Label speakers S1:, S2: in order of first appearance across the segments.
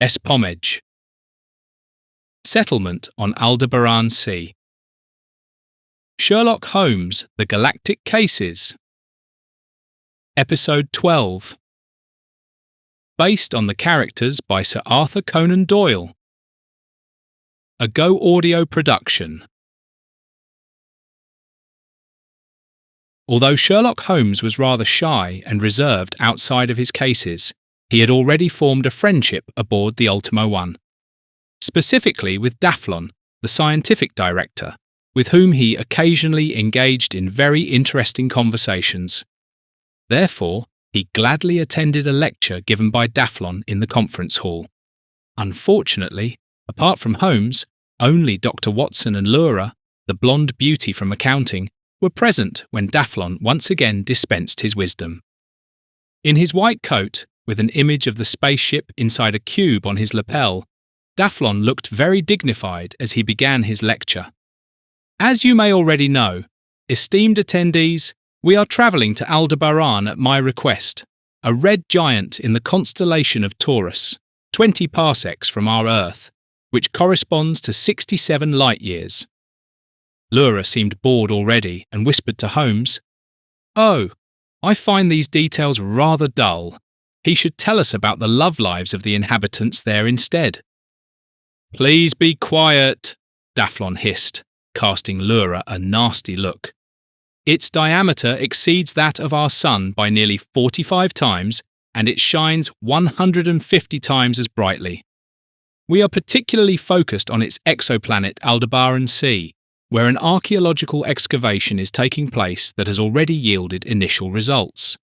S1: Pomej. Settlement on Aldebaran Sea. Sherlock Holmes, The Galactic Cases. Episode 12. Based on the characters by Sir Arthur Conan Doyle. A Go Audio production. Although Sherlock Holmes was rather shy and reserved outside of his cases, he had already formed a friendship aboard the Ultimo One. Specifically with Daflon, the scientific director, with whom he occasionally engaged in very interesting conversations. Therefore, he gladly attended a lecture given by Daflon in the conference hall. Unfortunately, apart from Holmes, only Dr Watson and Laura, the blonde beauty from accounting, were present when Daflon once again dispensed his wisdom. In his white coat, with an image of the spaceship inside a cube on his lapel, Daflon looked very dignified as he began his lecture. As you may already know, esteemed attendees, we are travelling to Aldebaran at my request, a red giant in the constellation of Taurus, 20 parsecs from our Earth, which corresponds to 67 light-years. Laura seemed bored already and whispered to Holmes, "Oh, I find these details rather dull. He should tell us about the love lives of the inhabitants there instead." "Please be quiet," Daflon hissed, casting Laura a nasty look. "Its diameter exceeds that of our sun by nearly 45 times, and it shines 150 times as brightly. We are particularly focused on its exoplanet Aldebaran Sea, where an archaeological excavation is taking place that has already yielded initial results."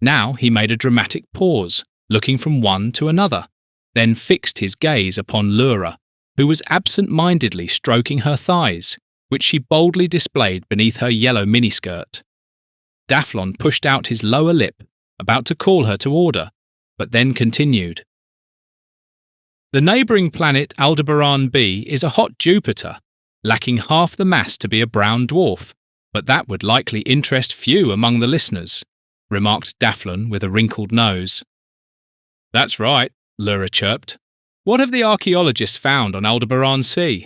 S1: Now he made a dramatic pause, looking from one to another, then fixed his gaze upon Laura, who was absent-mindedly stroking her thighs, which she boldly displayed beneath her yellow miniskirt. Daflon pushed out his lower lip, about to call her to order, but then continued. "The neighbouring planet Aldebaran B is a hot Jupiter, lacking half the mass to be a brown dwarf, but that would likely interest few among the listeners," remarked Daflon with a wrinkled nose. "That's right," Laura chirped. "What have the archaeologists found on Aldebaran Sea?"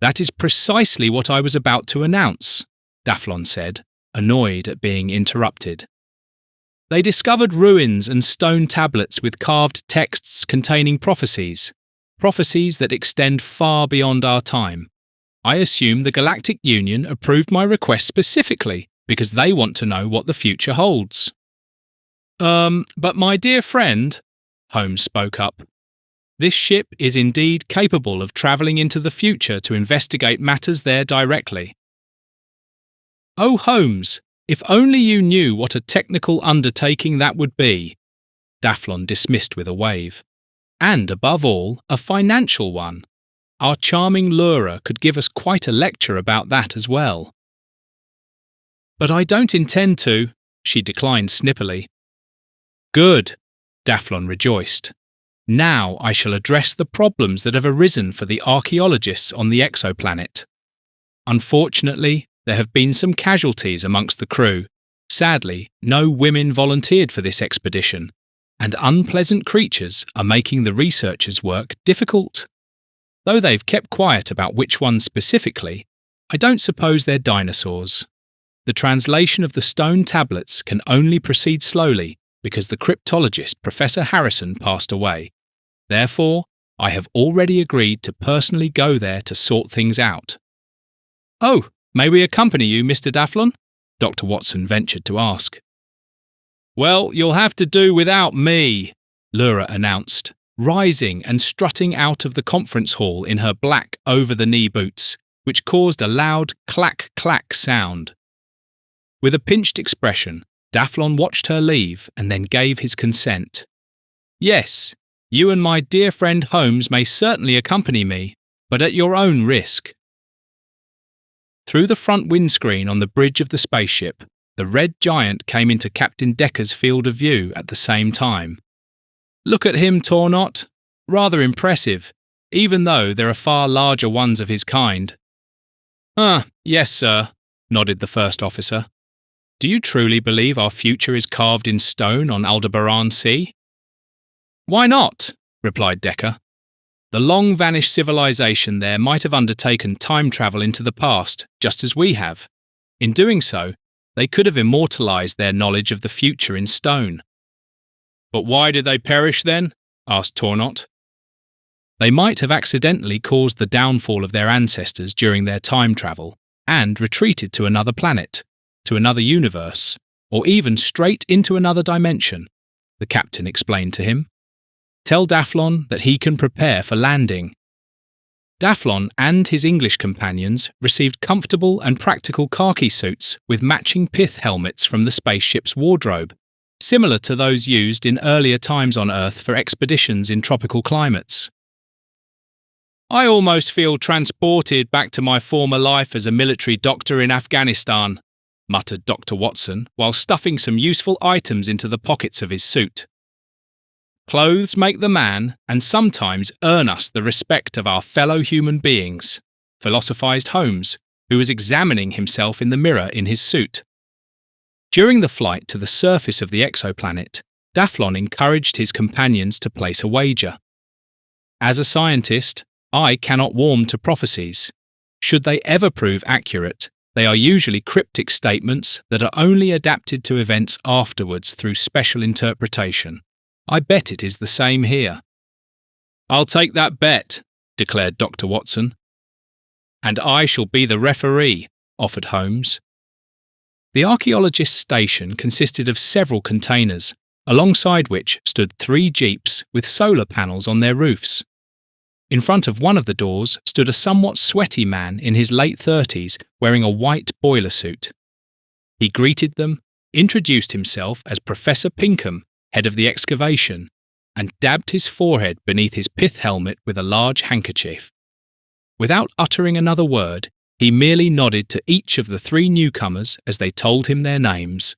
S1: "That is precisely what I was about to announce," Daflon said, annoyed at being interrupted. "They discovered ruins and stone tablets with carved texts containing prophecies that extend far beyond our time. I assume the Galactic Union approved my request specifically because they want to know what the future holds." But my dear friend," Holmes spoke up, "this ship is indeed capable of travelling into the future to investigate matters there directly." "Oh, Holmes, if only you knew what a technical undertaking that would be," Daflon dismissed with a wave. "And above all, a financial one. Our charming Laura could give us quite a lecture about that as well." "But I don't intend to," she declined snippily. "Good," Daflon rejoiced. "Now I shall address the problems that have arisen for the archaeologists on the exoplanet. Unfortunately, there have been some casualties amongst the crew. Sadly, no women volunteered for this expedition, and unpleasant creatures are making the researchers' work difficult. Though they've kept quiet about which ones specifically, I don't suppose they're dinosaurs. The translation of the stone tablets can only proceed slowly because the cryptologist Professor Harrison passed away. Therefore, I have already agreed to personally go there to sort things out." "Oh, may we accompany you, Mr. Daflon?" Dr Watson ventured to ask. "Well, you'll have to do without me," Laura announced, rising and strutting out of the conference hall in her black over-the-knee boots, which caused a loud clack-clack sound. With a pinched expression, Daflon watched her leave and then gave his consent. "Yes, you and my dear friend Holmes may certainly accompany me, but at your own risk." Through the front windscreen on the bridge of the spaceship, the red giant came into Captain Decker's field of view at the same time. "Look at him, Tornot. Rather impressive, even though there are far larger ones of his kind." Yes, sir," nodded the first officer. "Do you truly believe our future is carved in stone on Aldebaran Sea?" "Why not?" replied Decker. The long-vanished civilization there might have undertaken time travel into the past, just as we have. In doing so, they could have immortalized their knowledge of the future in stone. But why did they perish then? Asked Tornot. They might have accidentally caused the downfall of their ancestors during their time travel and retreated to another planet, to another universe, or even straight into another dimension, the captain explained to him. Tell Daflon that he can prepare for landing. Daflon and his English companions received comfortable and practical khaki suits with matching pith helmets from the spaceship's wardrobe, similar to those used in earlier times on Earth for expeditions in tropical climates. I almost feel transported back to my former life as a military doctor in Afghanistan, muttered Dr. Watson while stuffing some useful items into the pockets of his suit. Clothes make the man and sometimes earn us the respect of our fellow human beings, philosophized Holmes, who was examining himself in the mirror in his suit. During the flight to the surface of the exoplanet, Daflon encouraged his companions to place a wager. As a scientist, I cannot warm to prophecies. Should they ever prove accurate, they are usually cryptic statements that are only adapted to events afterwards through special interpretation. I bet it is the same here. I'll take that bet, declared Dr. Watson. And I shall be the referee, offered Holmes. The archaeologist's station consisted of several containers, alongside which stood 3 jeeps with solar panels on their roofs. In front of one of the doors stood a somewhat sweaty man in his late 30s wearing a white boiler suit. He greeted them, introduced himself as Professor Pinkham, head of the excavation, and dabbed his forehead beneath his pith helmet with a large handkerchief. Without uttering another word, he merely nodded to each of the 3 newcomers as they told him their names.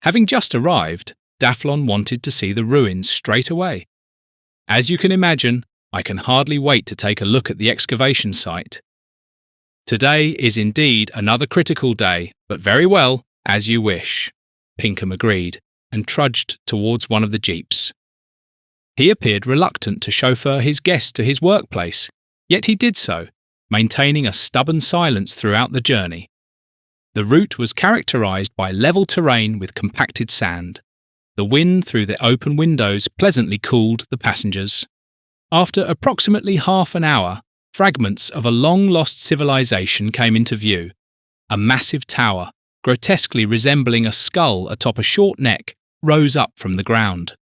S1: Having just arrived, Daflon wanted to see the ruins straight away. As you can imagine, I can hardly wait to take a look at the excavation site. Today is indeed another critical day, but very well, as you wish, Pinkham agreed, and trudged towards one of the jeeps. He appeared reluctant to chauffeur his guest to his workplace, yet he did so, maintaining a stubborn silence throughout the journey. The route was characterized by level terrain with compacted sand. The wind through the open windows pleasantly cooled the passengers. After approximately half an hour, fragments of a long-lost civilization came into view. A massive tower, grotesquely resembling a skull atop a short neck, rose up from the ground.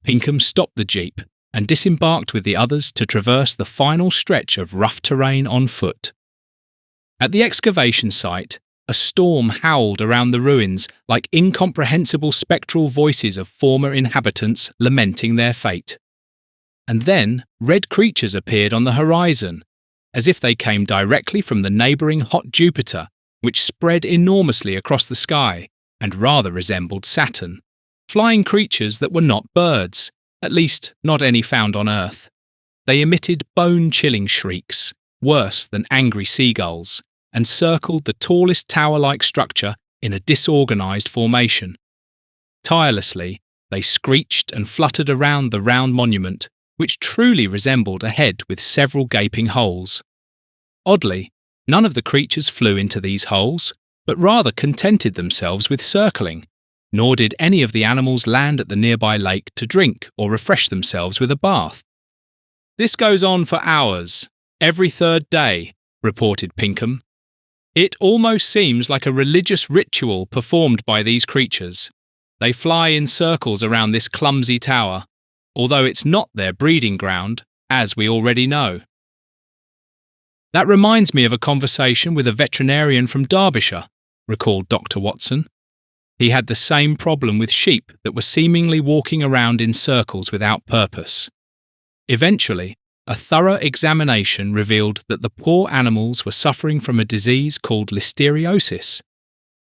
S1: Pinkham stopped the jeep and disembarked with the others to traverse the final stretch of rough terrain on foot. At the excavation site, a storm howled around the ruins like incomprehensible spectral voices of former inhabitants lamenting their fate. And then red creatures appeared on the horizon, as if they came directly from the neighbouring hot Jupiter, which spread enormously across the sky and rather resembled Saturn. Flying creatures that were not birds, at least not any found on Earth. They emitted bone-chilling shrieks, worse than angry seagulls, and circled the tallest tower-like structure in a disorganised formation. Tirelessly, they screeched and fluttered around the round monument, which truly resembled a head with several gaping holes. Oddly, none of the creatures flew into these holes, but rather contented themselves with circling, nor did any of the animals land at the nearby lake to drink or refresh themselves with a bath. This goes on for hours, every 3rd day, reported Pinkham. It almost seems like a religious ritual performed by these creatures. They fly in circles around this clumsy tower, although it's not their breeding ground, as we already know. That reminds me of a conversation with a veterinarian from Derbyshire, recalled Dr. Watson. He had the same problem with sheep that were seemingly walking around in circles without purpose. Eventually, a thorough examination revealed that the poor animals were suffering from a disease called listeriosis.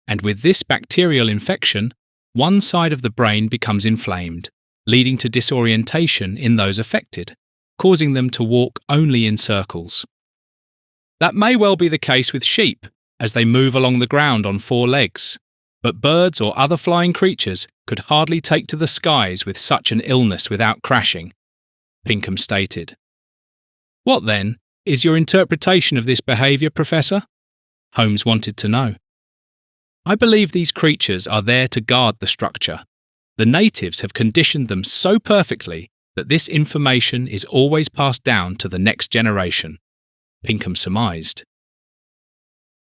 S1: And with this bacterial infection, one side of the brain becomes inflamed, leading to disorientation in those affected, causing them to walk only in circles. That may well be the case with sheep, as they move along the ground on 4 legs, but birds or other flying creatures could hardly take to the skies with such an illness without crashing, Pinkham stated. What, then, is your interpretation of this behaviour, Professor? Holmes wanted to know. I believe these creatures are there to guard the structure. The natives have conditioned them so perfectly that this information is always passed down to the next generation, Pinkham surmised.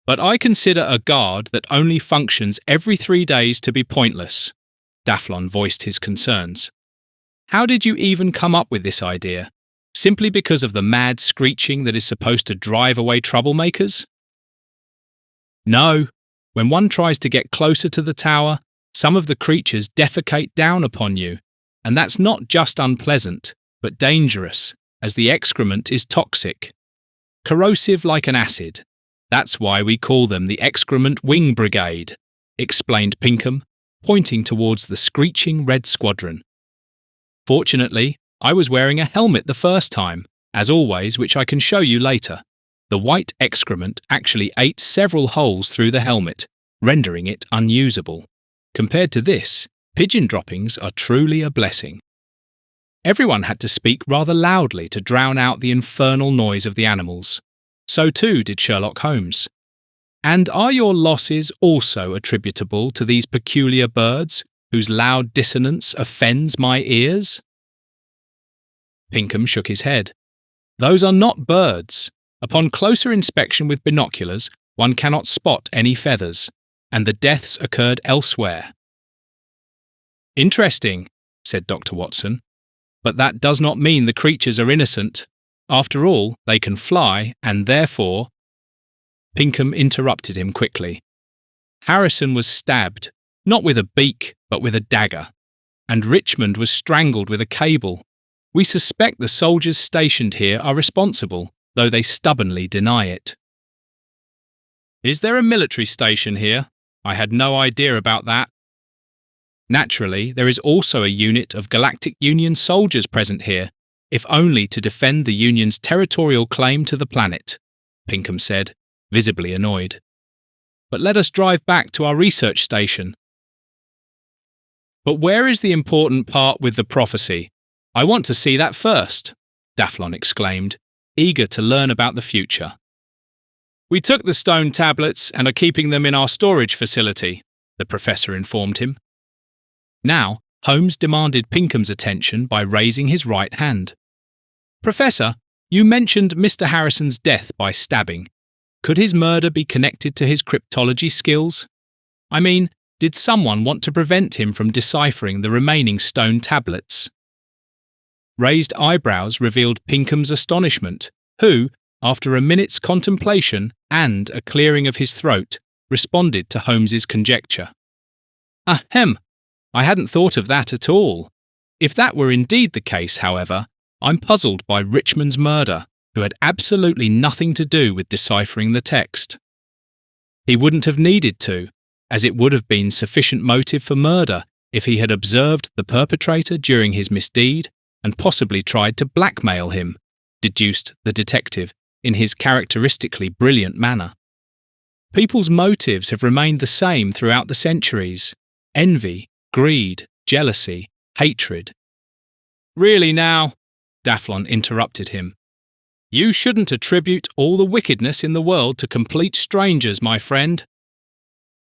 S1: But I consider a guard that only functions every 3 days to be pointless, Daflon voiced his concerns. How did you even come up with this idea? Simply because of the mad screeching that is supposed to drive away troublemakers? No. When one tries to get closer to the tower, some of the creatures defecate down upon you, and that's not just unpleasant, but dangerous, as the excrement is toxic. Corrosive like an acid. That's why we call them the Excrement Wing Brigade, explained Pinkham, pointing towards the screeching red squadron. Fortunately, I was wearing a helmet the first time, as always, which I can show you later. The white excrement actually ate several holes through the helmet, rendering it unusable. Compared to this, pigeon droppings are truly a blessing. Everyone had to speak rather loudly to drown out the infernal noise of the animals. So too did Sherlock Holmes. And are your losses also attributable to these peculiar birds, whose loud dissonance offends my ears? Pinkham shook his head. Those are not birds. Upon closer inspection with binoculars, one cannot spot any feathers, and the deaths occurred elsewhere. Interesting, said Dr. Watson. But that does not mean the creatures are innocent. After all, they can fly, and therefore… Pinkham interrupted him quickly. Harrison was stabbed, not with a beak, but with a dagger, and Richmond was strangled with a cable. We suspect the soldiers stationed here are responsible, though they stubbornly deny it. Is there a military station here? I had no idea about that. Naturally, there is also a unit of Galactic Union soldiers present here, if only to defend the Union's territorial claim to the planet, Pinkham said, visibly annoyed. But let us drive back to our research station. But where is the important part with the prophecy? I want to see that first, Daflon exclaimed, eager to learn about the future. We took the stone tablets and are keeping them in our storage facility, the professor informed him. Now, Holmes demanded Pinkham's attention by raising his right hand. Professor, you mentioned Mr. Harrison's death by stabbing. Could his murder be connected to his cryptology skills? I mean, did someone want to prevent him from deciphering the remaining stone tablets? Raised eyebrows revealed Pinkham's astonishment, who, after a minute's contemplation and a clearing of his throat, responded to Holmes's conjecture. Ahem! I hadn't thought of that at all. If that were indeed the case, however, I'm puzzled by Richmond's murder, who had absolutely nothing to do with deciphering the text. He wouldn't have needed to, as it would have been sufficient motive for murder if he had observed the perpetrator during his misdeed and possibly tried to blackmail him, deduced the detective in his characteristically brilliant manner. People's motives have remained the same throughout the centuries: envy, greed, jealousy, hatred. Really now, Daflon interrupted him. You shouldn't attribute all the wickedness in the world to complete strangers, my friend.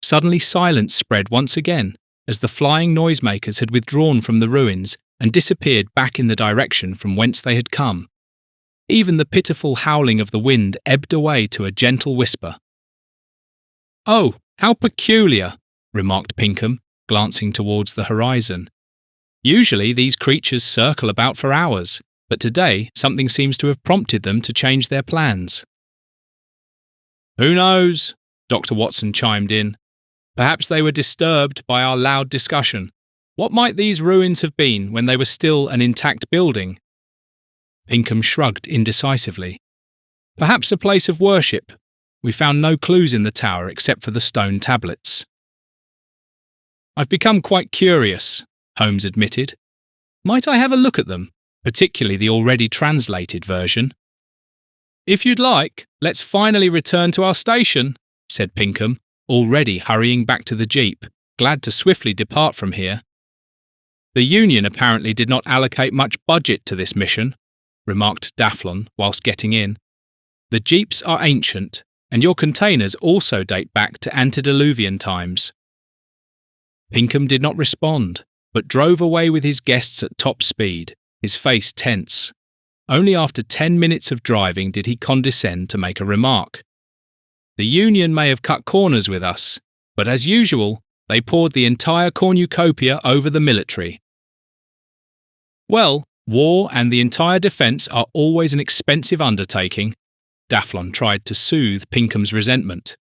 S1: Suddenly silence spread once again, as the flying noisemakers had withdrawn from the ruins and disappeared back in the direction from whence they had come. Even the pitiful howling of the wind ebbed away to a gentle whisper. Oh, how peculiar, remarked Pinkham, glancing towards the horizon. Usually these creatures circle about for hours, but today something seems to have prompted them to change their plans. Who knows? Dr. Watson chimed in. Perhaps they were disturbed by our loud discussion. What might these ruins have been when they were still an intact building? Pinkham shrugged indecisively. Perhaps a place of worship. We found no clues in the tower except for the stone tablets. I've become quite curious, Holmes admitted. Might I have a look at them, particularly the already translated version? If you'd like, let's finally return to our station, said Pinkham, already hurrying back to the jeep, glad to swiftly depart from here. The Union apparently did not allocate much budget to this mission, remarked Daflon whilst getting in. "The jeeps are ancient, and your containers also date back to antediluvian times." Pinkham did not respond, but drove away with his guests at top speed, his face tense. Only after 10 minutes of driving did he condescend to make a remark. "The Union may have cut corners with us, but as usual, they poured the entire cornucopia over the military." "Well, war and the entire defence are always an expensive undertaking." Daflon tried to soothe Pinkham's resentment.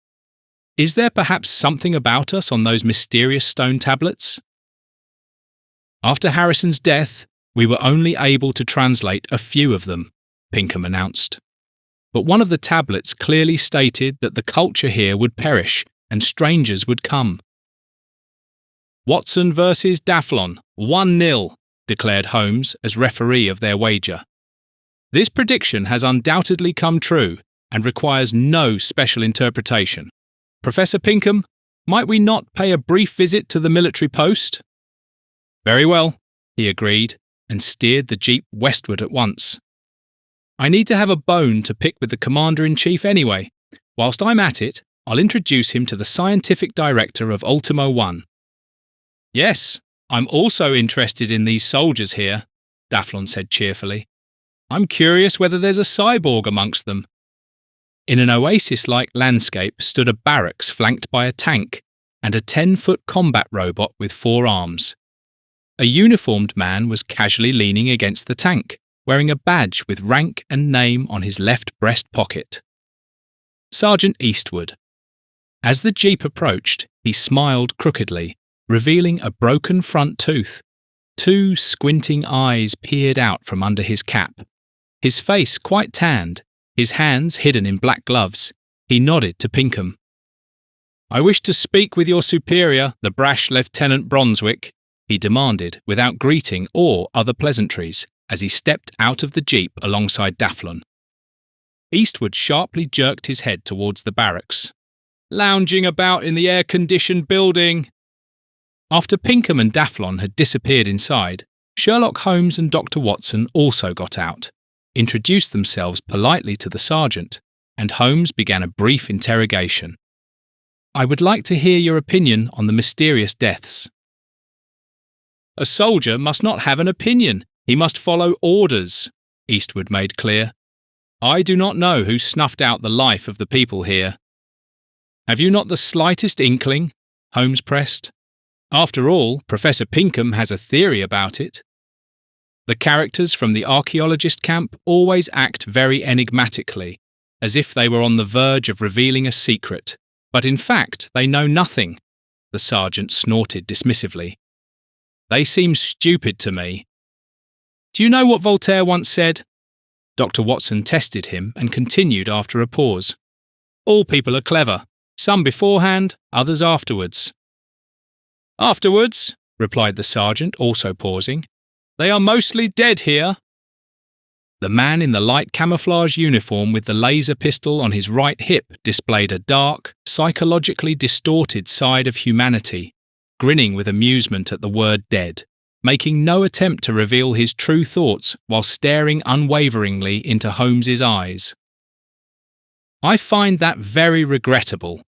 S1: "Is there perhaps something about us on those mysterious stone tablets?" "After Harrison's death, we were only able to translate a few of them," Pinkham announced. "But one of the tablets clearly stated that the culture here would perish and strangers would come." "Watson versus Daflon, 1-0, declared Holmes as referee of their wager. "This prediction has undoubtedly come true and requires no special interpretation. Professor Pinkham, might we not pay a brief visit to the military post?" "Very well," he agreed, and steered the jeep westward at once. "I need to have a bone to pick with the Commander-in-Chief anyway. Whilst I'm at it, I'll introduce him to the scientific director of Ultimo 1. "Yes, I'm also interested in these soldiers here," Daflon said cheerfully. "I'm curious whether there's a cyborg amongst them." In an oasis-like landscape stood a barracks flanked by a tank and a 10-foot combat robot with 4 arms. A uniformed man was casually leaning against the tank, wearing a badge with rank and name on his left breast pocket. Sergeant Eastwood. As the jeep approached, he smiled crookedly, revealing a broken front tooth. 2 squinting eyes peered out from under his cap. His face quite tanned, his hands hidden in black gloves. He nodded to Pinkham. "I wish to speak with your superior, the brash Lieutenant Bronswick," he demanded without greeting or other pleasantries as he stepped out of the jeep alongside Daflon. Eastwood sharply jerked his head towards the barracks. "Lounging about in the air-conditioned building." After Pinkham and Daflon had disappeared inside, Sherlock Holmes and Dr Watson also got out, introduced themselves politely to the sergeant, and Holmes began a brief interrogation. "I would like to hear your opinion on the mysterious deaths." "A soldier must not have an opinion. He must follow orders," Eastwood made clear. "I do not know who snuffed out the life of the people here." "Have you not the slightest inkling?" Holmes pressed. "After all, Professor Pinkham has a theory about it." The characters from the archaeologist camp always act very enigmatically, as if they were on the verge of revealing a secret, but in fact they know nothing, the sergeant snorted dismissively. "They seem stupid to me." "Do you know what Voltaire once said?" Dr Watson tested him and continued after a pause. "All people are clever, some beforehand, others afterwards." "Afterwards," replied the sergeant, also pausing. "They are mostly dead here." The man in the light camouflage uniform with the laser pistol on his right hip displayed a dark, psychologically distorted side of humanity, grinning with amusement at the word dead, making no attempt to reveal his true thoughts while staring unwaveringly into Holmes's eyes. "I find that very regrettable,"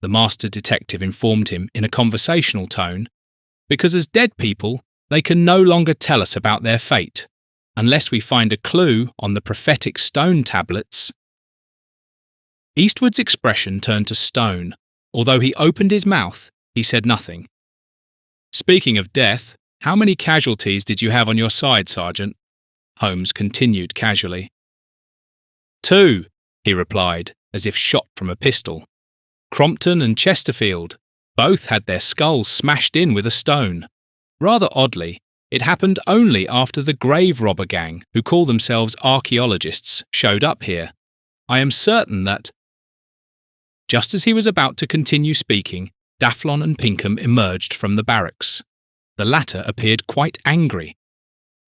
S1: the master detective informed him in a conversational tone, "because as dead people, they can no longer tell us about their fate, unless we find a clue on the prophetic stone tablets." Eastwood's expression turned to stone. Although he opened his mouth, he said nothing. "Speaking of death, how many casualties did you have on your side, Sergeant?" Holmes continued casually. "2, he replied, as if shot from a pistol. "Crompton and Chesterfield. Both had their skulls smashed in with a stone. Rather oddly, it happened only after the grave robber gang, who call themselves archaeologists, showed up here. I am certain that—" Just as he was about to continue speaking, Daflon and Pinkham emerged from the barracks. The latter appeared quite angry.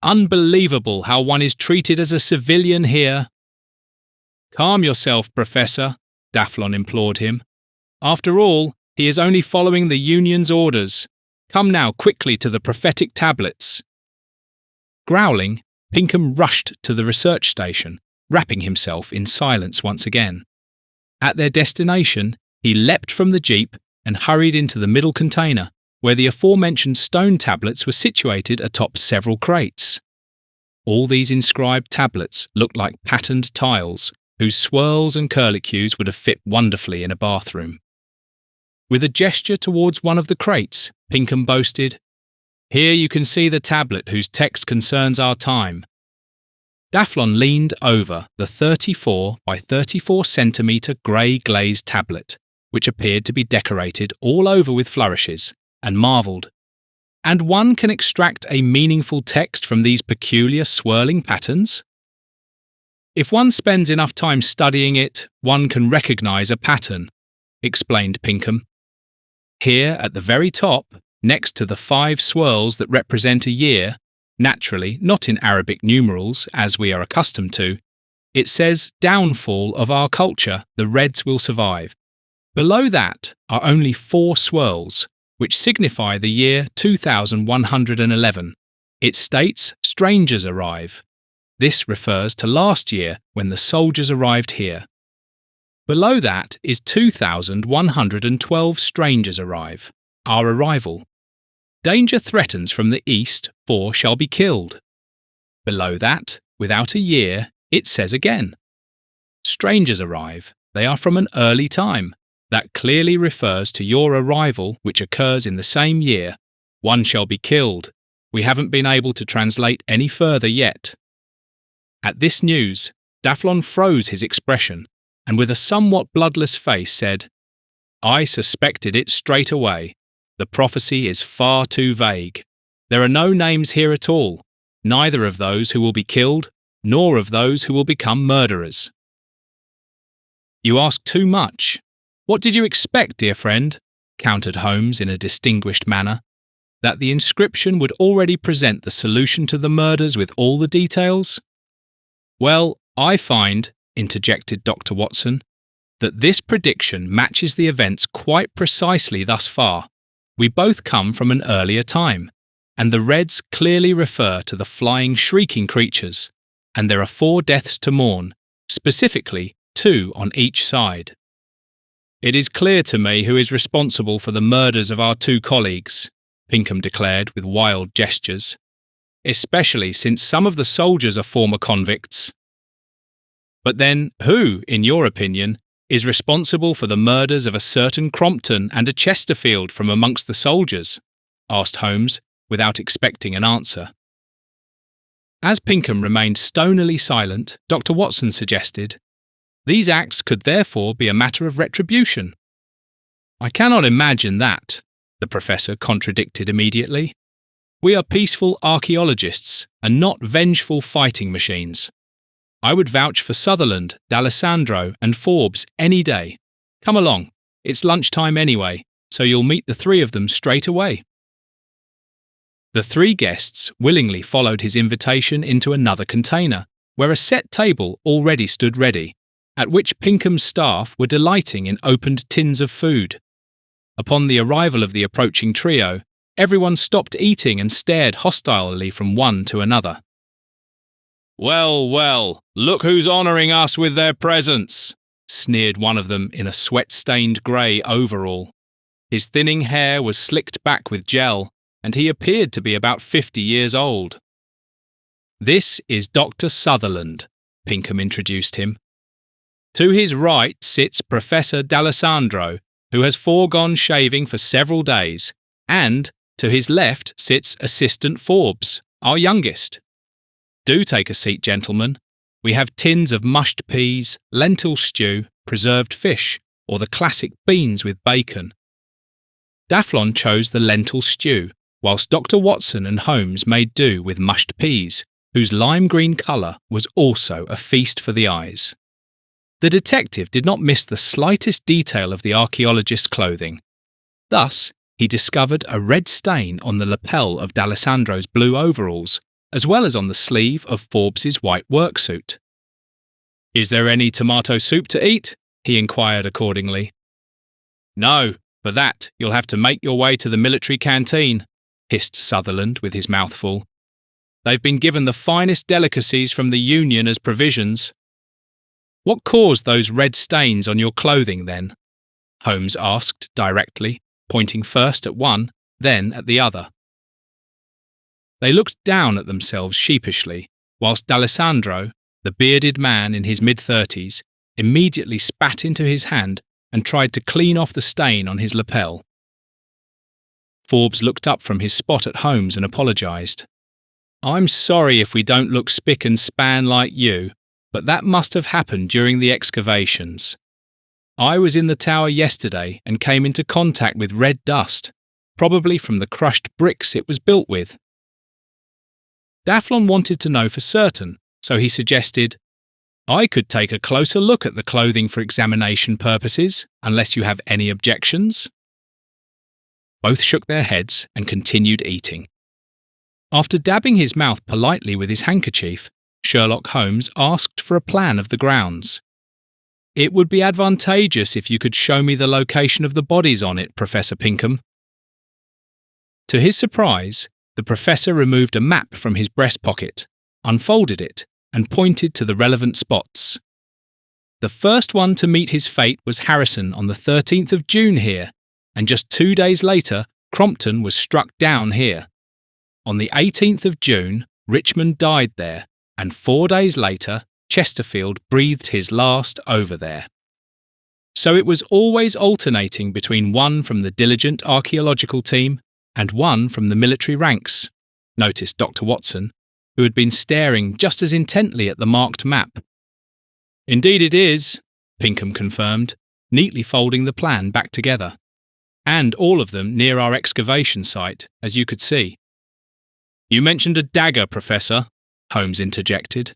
S1: "Unbelievable how one is treated as a civilian here." "Calm yourself, Professor," Daflon implored him. "After all, he is only following the Union's orders. Come now quickly to the prophetic tablets." Growling, Pinkham rushed to the research station, wrapping himself in silence once again. At their destination, he leapt from the jeep and hurried into the middle container, where the aforementioned stone tablets were situated atop several crates. All these inscribed tablets looked like patterned tiles, whose swirls and curlicues would have fit wonderfully in a bathroom. With a gesture towards one of the crates, Pinkham boasted, "Here you can see the tablet whose text concerns our time." Daflon leaned over the 34 by 34 centimetre grey glazed tablet, which appeared to be decorated all over with flourishes, and marvelled. "And one can extract a meaningful text from these peculiar swirling patterns?" "If one spends enough time studying it, one can recognise a pattern," explained Pinkham. "Here at the very top, next to the 5 swirls that represent a year, naturally not in Arabic numerals as we are accustomed to, it says downfall of our culture, the Reds will survive. Below that are only 4 swirls, which signify the year 2111. It states strangers arrive. This refers to last year when the soldiers arrived here. Below that is 2112 strangers arrive, our arrival. Danger threatens from the east, 4 shall be killed. Below that, without a year, it says again. Strangers arrive, they are from an early time. That clearly refers to your arrival, which occurs in the same year. 1 shall be killed. We haven't been able to translate any further yet." At this news, Daflon froze his expression, and with a somewhat bloodless face said, "I suspected it straight away. The prophecy is far too vague. There are no names here at all, neither of those who will be killed, nor of those who will become murderers." "You ask too much. What did you expect, dear friend?" countered Holmes in a distinguished manner. "That the inscription would already present the solution to the murders with all the details?" "Well, I find," interjected Dr. Watson, "that this prediction matches the events quite precisely thus far. We both come from an earlier time, and the Reds clearly refer to the flying, shrieking creatures, and there are 4 deaths to mourn, specifically 2 on each side." "It is clear to me who is responsible for the murders of our 2 colleagues," Pinkham declared with wild gestures, "especially since some of the soldiers are former convicts." "But then, who, in your opinion, is responsible for the murders of a certain Crompton and a Chesterfield from amongst the soldiers?" asked Holmes, without expecting an answer. As Pinkham remained stonily silent, Dr. Watson suggested, "These acts could therefore be a matter of retribution." "I cannot imagine that," the professor contradicted immediately. "We are peaceful archaeologists and not vengeful fighting machines. I would vouch for Sutherland, D'Alessandro and Forbes any day. Come along, it's lunchtime anyway, so you'll meet the 3 of them straight away." The 3 guests willingly followed his invitation into another container, where a set table already stood ready, at which Pinkham's staff were delighting in opened tins of food. Upon the arrival of the approaching trio, everyone stopped eating and stared hostilely from one to another. "Well, well, look who's honouring us with their presence," sneered one of them in a sweat-stained grey overall. His thinning hair was slicked back with gel, and he appeared to be about 50 years old. "This is Dr. Sutherland," Pinkham introduced him. "To his right sits Professor D'Alessandro, who has foregone shaving for several days, and to his left sits Assistant Forbes, our youngest. Do take a seat, gentlemen. We have tins of mushed peas, lentil stew, preserved fish, or the classic beans with bacon." Daflon chose the lentil stew, whilst Dr. Watson and Holmes made do with mushed peas, whose lime green colour was also a feast for the eyes. The detective did not miss the slightest detail of the archaeologist's clothing. Thus, he discovered a red stain on the lapel of D'Alessandro's blue overalls, as well as on the sleeve of Forbes's white work suit. "Is there any tomato soup to eat?" he inquired accordingly. "No, for that you'll have to make your way to the military canteen," hissed Sutherland with his mouth full. They've been given the finest delicacies from the Union as provisions. What caused those red stains on your clothing, then? Holmes asked directly, pointing first at one, then at the other. They looked down at themselves sheepishly, whilst D'Alessandro, the bearded man in his mid-30s, immediately spat into his hand and tried to clean off the stain on his lapel. Forbes looked up from his spot at Holmes and apologised. "I'm sorry if we don't look spick and span like you, but that must have happened during the excavations. I was in the tower yesterday and came into contact with red dust, probably from the crushed bricks it was built with." Daflon wanted to know for certain, so he suggested, "I could take a closer look at the clothing for examination purposes, unless you have any objections." Both shook their heads and continued eating. After dabbing his mouth politely with his handkerchief, Sherlock Holmes asked for a plan of the grounds. "It would be advantageous if you could show me the location of the bodies on it, Professor Pinkham." To his surprise, the professor removed a map from his breast pocket, unfolded it, and pointed to the relevant spots. The first one to meet his fate was Harrison on the 13th of June here, and just 2 days later, Crompton was struck down here. On the 18th of June, Richmond died there, and 4 days later, Chesterfield breathed his last over there. So it was always alternating between one from the diligent archaeological team and one from the military ranks, noticed Dr. Watson, who had been staring just as intently at the marked map. "Indeed it is," Pinkham confirmed, neatly folding the plan back together. "And all of them near our excavation site, as you could see." "You mentioned a dagger, Professor," Holmes interjected.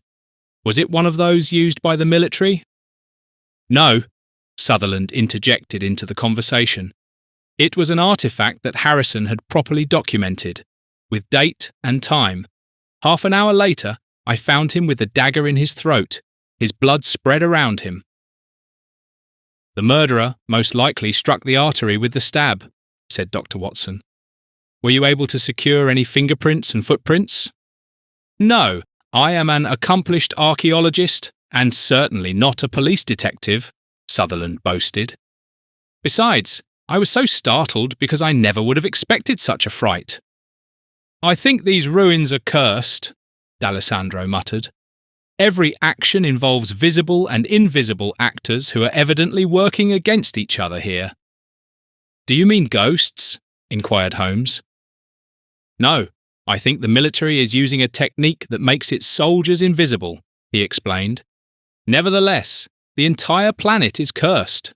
S1: "Was it one of those used by the military?" "No," Sutherland interjected into the conversation. "It was an artifact that Harrison had properly documented, with date and time. Half an hour later, I found him with the dagger in his throat, his blood spread around him." "The murderer most likely struck the artery with the stab," said Dr. Watson. "Were you able to secure any fingerprints and footprints?" "No, I am an accomplished archaeologist, and certainly not a police detective," Sutherland boasted. "Besides, I was so startled because I never would have expected such a fright." "I think these ruins are cursed," D'Alessandro muttered. "Every action involves visible and invisible actors who are evidently working against each other here." "Do you mean ghosts?" inquired Holmes. "No, I think the military is using a technique that makes its soldiers invisible," he explained. "Nevertheless, the entire planet is cursed."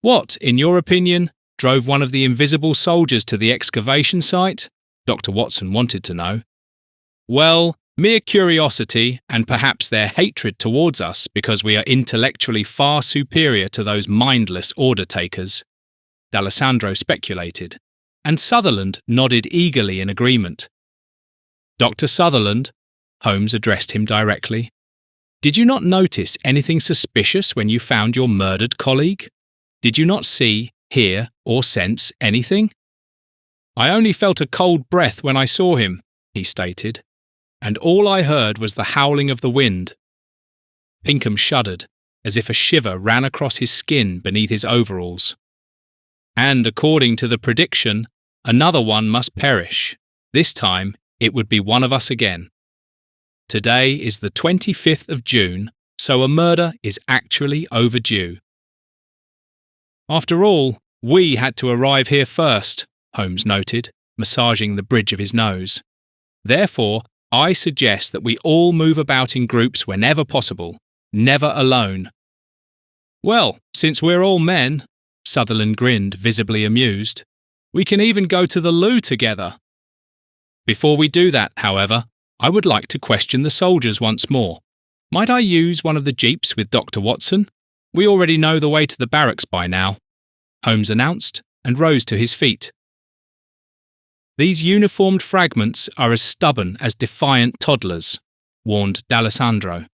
S1: "What, in your opinion, drove one of the invisible soldiers to the excavation site?" Dr. Watson wanted to know. "Well, mere curiosity and perhaps their hatred towards us because we are intellectually far superior to those mindless order takers," D'Alessandro speculated, and Sutherland nodded eagerly in agreement. "Dr. Sutherland," Holmes addressed him directly, "did you not notice anything suspicious when you found your murdered colleague? Did you not see, hear, or sense anything?" "I only felt a cold breath when I saw him," he stated, "and all I heard was the howling of the wind." Pinkham shuddered, as if a shiver ran across his skin beneath his overalls. "And according to the prediction, another one must perish. This time, it would be one of us again. Today is the 25th of June, so a murder is actually overdue." "After all, we had to arrive here first," Holmes noted, massaging the bridge of his nose. "Therefore, I suggest that we all move about in groups whenever possible, never alone." "Well, since we're all men," Sutherland grinned, visibly amused, "we can even go to the loo together." "Before we do that, however, I would like to question the soldiers once more. Might I use one of the jeeps with Dr. Watson? We already know the way to the barracks by now," Holmes announced, and rose to his feet. "These uniformed fragments are as stubborn as defiant toddlers," warned D'Alessandro.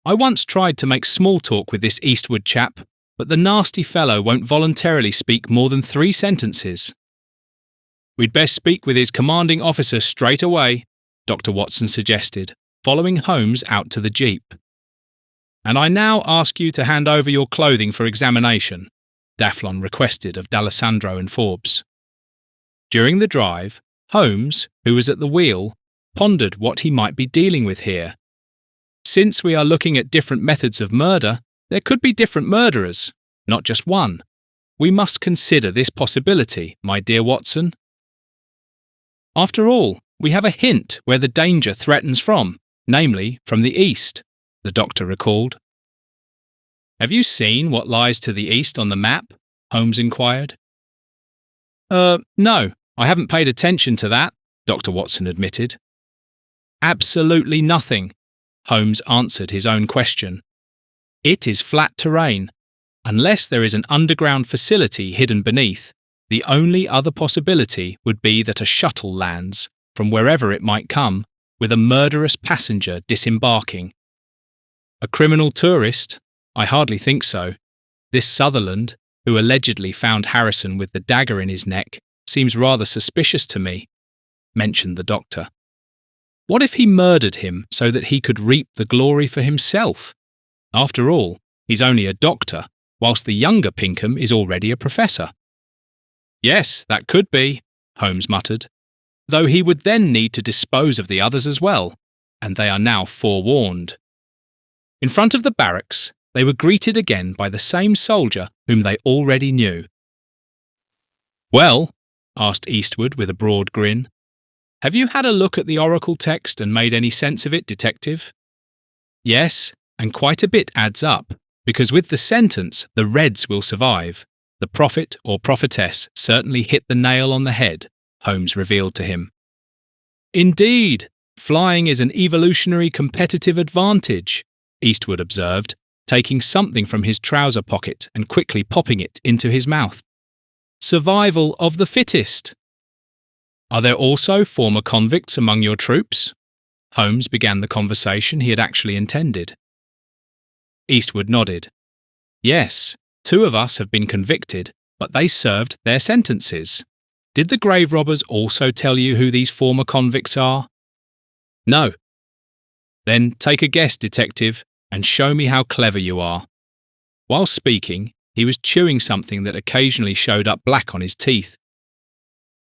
S1: "I once tried to make small talk with this Eastwood chap, but the nasty fellow won't voluntarily speak more than 3 sentences." "We'd best speak with his commanding officer straight away," Dr. Watson suggested, following Holmes out to the jeep. "And I now ask you to hand over your clothing for examination," Daflon requested of D'Alessandro and Forbes. During the drive, Holmes, who was at the wheel, pondered what he might be dealing with here. Since we are looking at different methods of murder, there could be different murderers, not just one. We must consider this possibility, my dear Watson. After all, we have a hint where the danger threatens from, namely from the east, the doctor recalled. "Have you seen what lies to the east on the map?" Holmes inquired. No, I haven't paid attention to that," Dr. Watson admitted. "Absolutely nothing," Holmes answered his own question. "It is flat terrain. Unless there is an underground facility hidden beneath, the only other possibility would be that a shuttle lands, from wherever it might come, with a murderous passenger disembarking. A criminal tourist? I hardly think so. This Sutherland, who allegedly found Harrison with the dagger in his neck, seems rather suspicious to me," mentioned the doctor. "What if he murdered him so that he could reap the glory for himself? After all, he's only a doctor, whilst the younger Pinkham is already a professor." "Yes, that could be," Holmes muttered, "though he would then need to dispose of the others as well, and they are now forewarned." In front of the barracks, they were greeted again by the same soldier whom they already knew. "Well," asked Eastwood with a broad grin, "have you had a look at the oracle text and made any sense of it, detective?" "Yes, and quite a bit adds up, because with the sentence, 'the Reds will survive,' the prophet or prophetess certainly hit the nail on the head," Holmes revealed to him. "Indeed, flying is an evolutionary competitive advantage," Eastwood observed, taking something from his trouser pocket and quickly popping it into his mouth. "Survival of the fittest." "Are there also former convicts among your troops?" Holmes began the conversation he had actually intended. Eastwood nodded. "Yes, 2 of us have been convicted, but they served their sentences. Did the grave robbers also tell you who these former convicts are?" "No." "Then take a guess, detective, and show me how clever you are." While speaking, he was chewing something that occasionally showed up black on his teeth.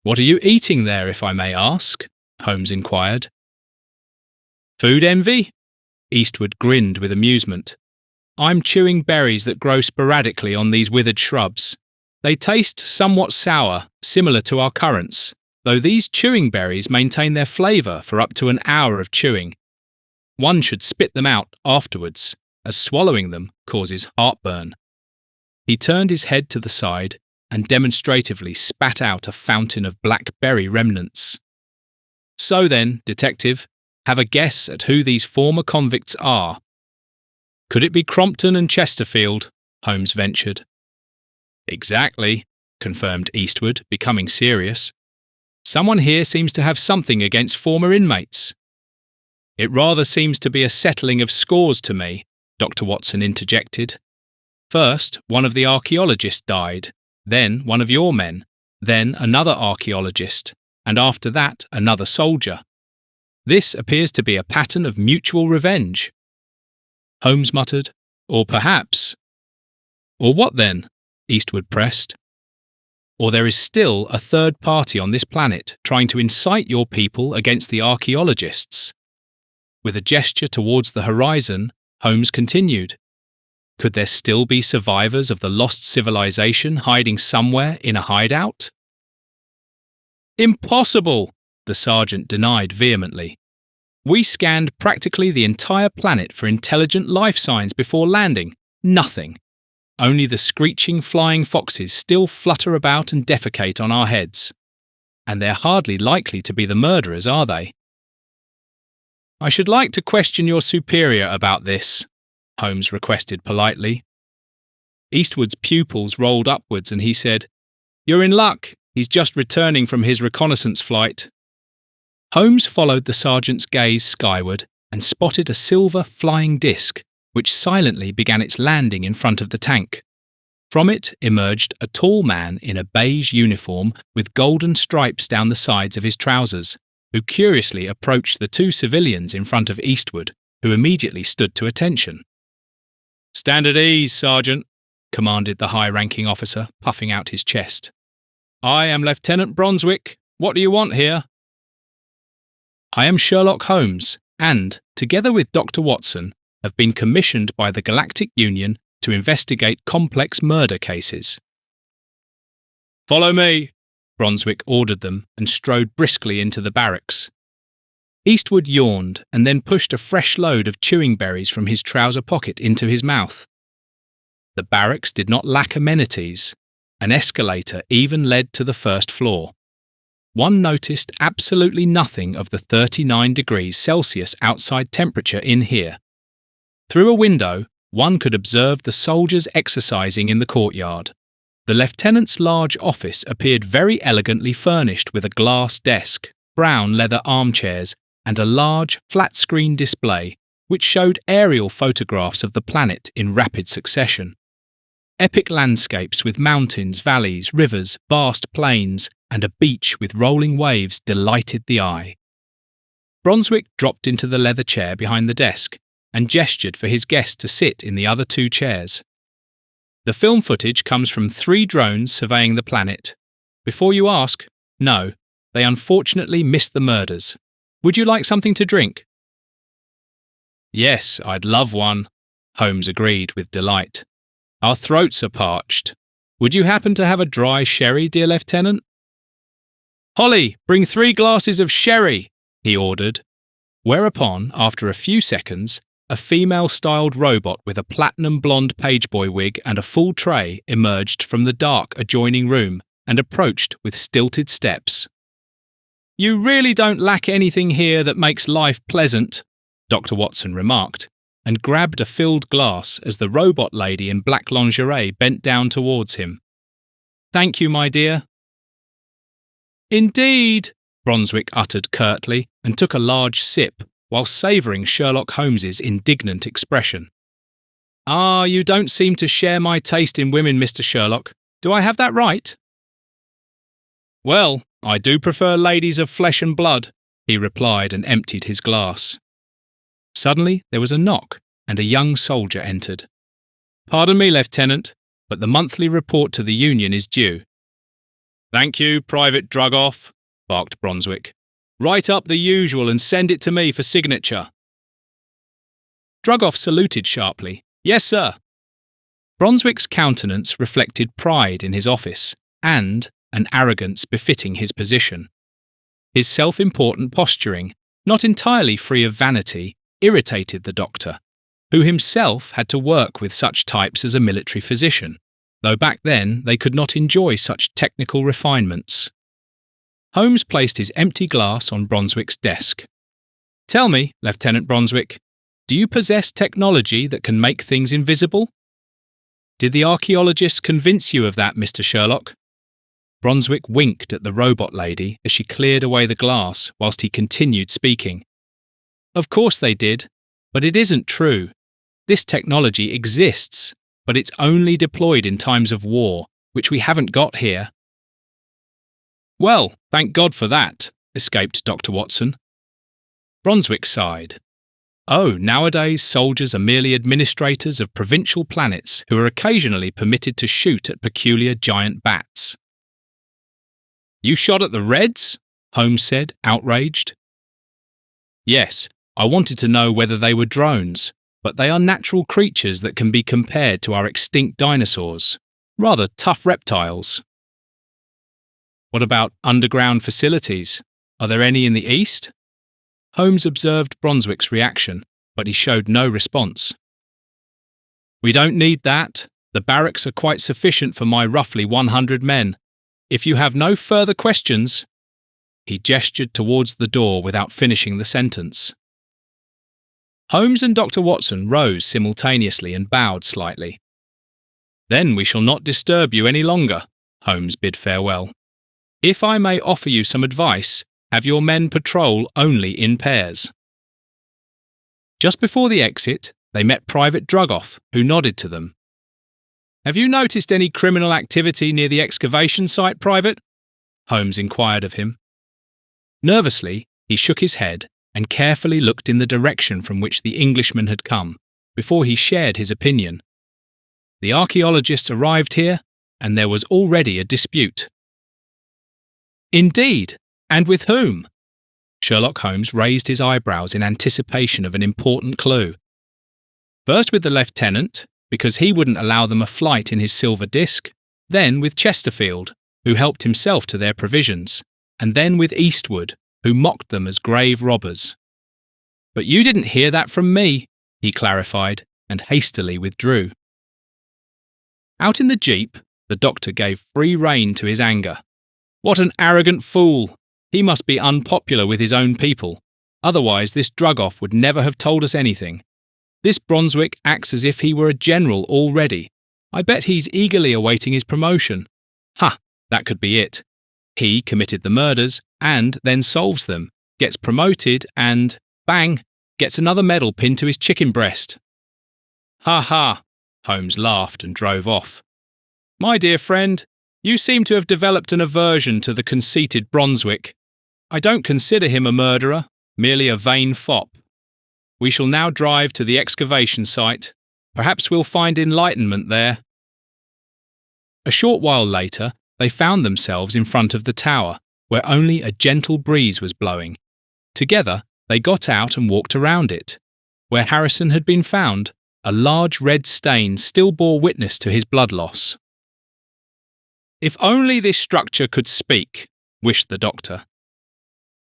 S1: "What are you eating there, if I may ask?" Holmes inquired. "Food envy?" Eastwood grinned with amusement. "I'm chewing berries that grow sporadically on these withered shrubs. They taste somewhat sour, similar to our currants, though these chewing berries maintain their flavour for up to an hour of chewing. One should spit them out afterwards, as swallowing them causes heartburn." He turned his head to the side and demonstratively spat out a fountain of black berry remnants. "So then, detective, have a guess at who these former convicts are." "Could it be Crompton and Chesterfield?" Holmes ventured. "Exactly," confirmed Eastwood, becoming serious. "Someone here seems to have something against former inmates." "It rather seems to be a settling of scores to me," Dr. Watson interjected. "First, one of the archaeologists died, then one of your men, then another archaeologist, and after that another soldier. This appears to be a pattern of mutual revenge." Holmes muttered, "Or perhaps—" "Or what then?" Eastwood pressed. "Or there is still a third party on this planet trying to incite your people against the archaeologists." With a gesture towards the horizon, Holmes continued, "Could there still be survivors of the lost civilization hiding somewhere in a hideout?" "Impossible!" the sergeant denied vehemently. "We scanned practically the entire planet for intelligent life signs before landing. Nothing. Only the screeching flying foxes still flutter about and defecate on our heads. And they're hardly likely to be the murderers, are they?" "I should like to question your superior about this," Holmes requested politely. Eastwood's pupils rolled upwards and he said, "You're in luck. He's just returning from his reconnaissance flight." Holmes followed the sergeant's gaze skyward and spotted a silver flying disc, which silently began its landing in front of the tank. From it emerged a tall man in a beige uniform with golden stripes down the sides of his trousers, who curiously approached the two civilians in front of Eastwood, who immediately stood to attention. "Stand at ease, Sergeant," commanded the high-ranking officer, puffing out his chest. "I am Lieutenant Brunswick. What do you want here?" "I am Sherlock Holmes, and, together with Dr. Watson, have been commissioned by the Galactic Union to investigate complex murder cases." "Follow me," Brunswick ordered them and strode briskly into the barracks. Eastwood yawned and then pushed a fresh load of chewing berries from his trouser pocket into his mouth. The barracks did not lack amenities. An escalator even led to the first floor. One noticed absolutely nothing of the 39 degrees Celsius outside temperature in here. Through a window, one could observe the soldiers exercising in the courtyard. The lieutenant's large office appeared very elegantly furnished with a glass desk, brown leather armchairs, and a large, flat-screen display which showed aerial photographs of the planet in rapid succession. Epic landscapes with mountains, valleys, rivers, vast plains, and a beach with rolling waves delighted the eye. Brunswick dropped into the leather chair behind the desk and gestured for his guest to sit in the other two chairs. "The film footage comes from 3 drones surveying the planet. Before you ask, no, they unfortunately missed the murders. Would you like something to drink?" "Yes, I'd love one," Holmes agreed with delight. "Our throats are parched. Would you happen to have a dry sherry, dear Lieutenant?" "Holly, bring 3 glasses of sherry," he ordered, whereupon, after a few seconds, a female-styled robot with a platinum blonde pageboy wig and a full tray emerged from the dark adjoining room and approached with stilted steps. "You really don't lack anything here that makes life pleasant," Dr. Watson remarked, and grabbed a filled glass as the robot lady in black lingerie bent down towards him. "Thank you, my dear." "Indeed," Brunswick uttered curtly and took a large sip, while savouring Sherlock Holmes's indignant expression. "Ah, you don't seem to share my taste in women, Mr. Sherlock. Do I have that right?" "Well, I do prefer ladies of flesh and blood," he replied and emptied his glass. Suddenly there was a knock, and a young soldier entered. "Pardon me, Lieutenant, but the monthly report to the Union is due." "Thank you, Private Drugoff," barked Brunswick. "Write up the usual and send it to me for signature." Drugoff saluted sharply. "Yes, sir." Brunswick's countenance reflected pride in his office and an arrogance befitting his position. His self-important posturing, not entirely free of vanity, irritated the doctor, who himself had to work with such types as a military physician, though back then they could not enjoy such technical refinements. Holmes placed his empty glass on Brunswick's desk. "Tell me, Lieutenant Brunswick, do you possess technology that can make things invisible?" "Did the archaeologists convince you of that, Mr. Sherlock?" Brunswick winked at the robot lady as she cleared away the glass whilst he continued speaking. "Of course they did, but it isn't true. This technology exists, but it's only deployed in times of war, which we haven't got here." "Well, thank God for that," escaped Dr. Watson. Brunswick sighed. "Oh, nowadays soldiers are merely administrators of provincial planets who are occasionally permitted to shoot at peculiar giant bats." "You shot at the Reds?" Holmes said, outraged. "Yes, I wanted to know whether they were drones, but they are natural creatures that can be compared to our extinct dinosaurs. Rather tough reptiles." "What about underground facilities? Are there any in the east?" Holmes observed Brunswick's reaction, but he showed no response. "We don't need that. The barracks are quite sufficient for my roughly 100 men. If you have no further questions—" He gestured towards the door without finishing the sentence. Holmes and Dr. Watson rose simultaneously and bowed slightly. "Then we shall not disturb you any longer," Holmes bid farewell. "If I may offer you some advice, have your men patrol only in pairs." Just before the exit, they met Private Drugoff, who nodded to them. "Have you noticed any criminal activity near the excavation site, Private?" Holmes inquired of him. Nervously, He shook his head and carefully looked in the direction from which the Englishman had come, before he shared his opinion. The archaeologists arrived here, and there was already a dispute. Indeed, and with whom? Sherlock Holmes raised his eyebrows in anticipation of an important clue. First with the lieutenant, because he wouldn't allow them a flight in his silver disc, then with Chesterfield, who helped himself to their provisions, and then with Eastwood, who mocked them as grave robbers. But you didn't hear that from me, he clarified, and hastily withdrew. Out in the jeep, the doctor gave free rein to his anger. What an arrogant fool! He must be unpopular with his own people. Otherwise, this drug-off would never have told us anything. This Brunswick acts as if he were a general already. I bet he's eagerly awaiting his promotion. Ha! That could be it. He committed the murders and then solves them, gets promoted and, bang, gets another medal pinned to his chicken breast. Ha ha! Holmes laughed and drove off. My dear friend, you seem to have developed an aversion to the conceited Brunswick. I don't consider him a murderer, merely a vain fop. We shall now drive to the excavation site. Perhaps we'll find enlightenment there. A short while later, they found themselves in front of the tower, where only a gentle breeze was blowing. Together, they got out and walked around it. Where Harrison had been found, a large red stain still bore witness to his blood loss. If only this structure could speak, wished the doctor.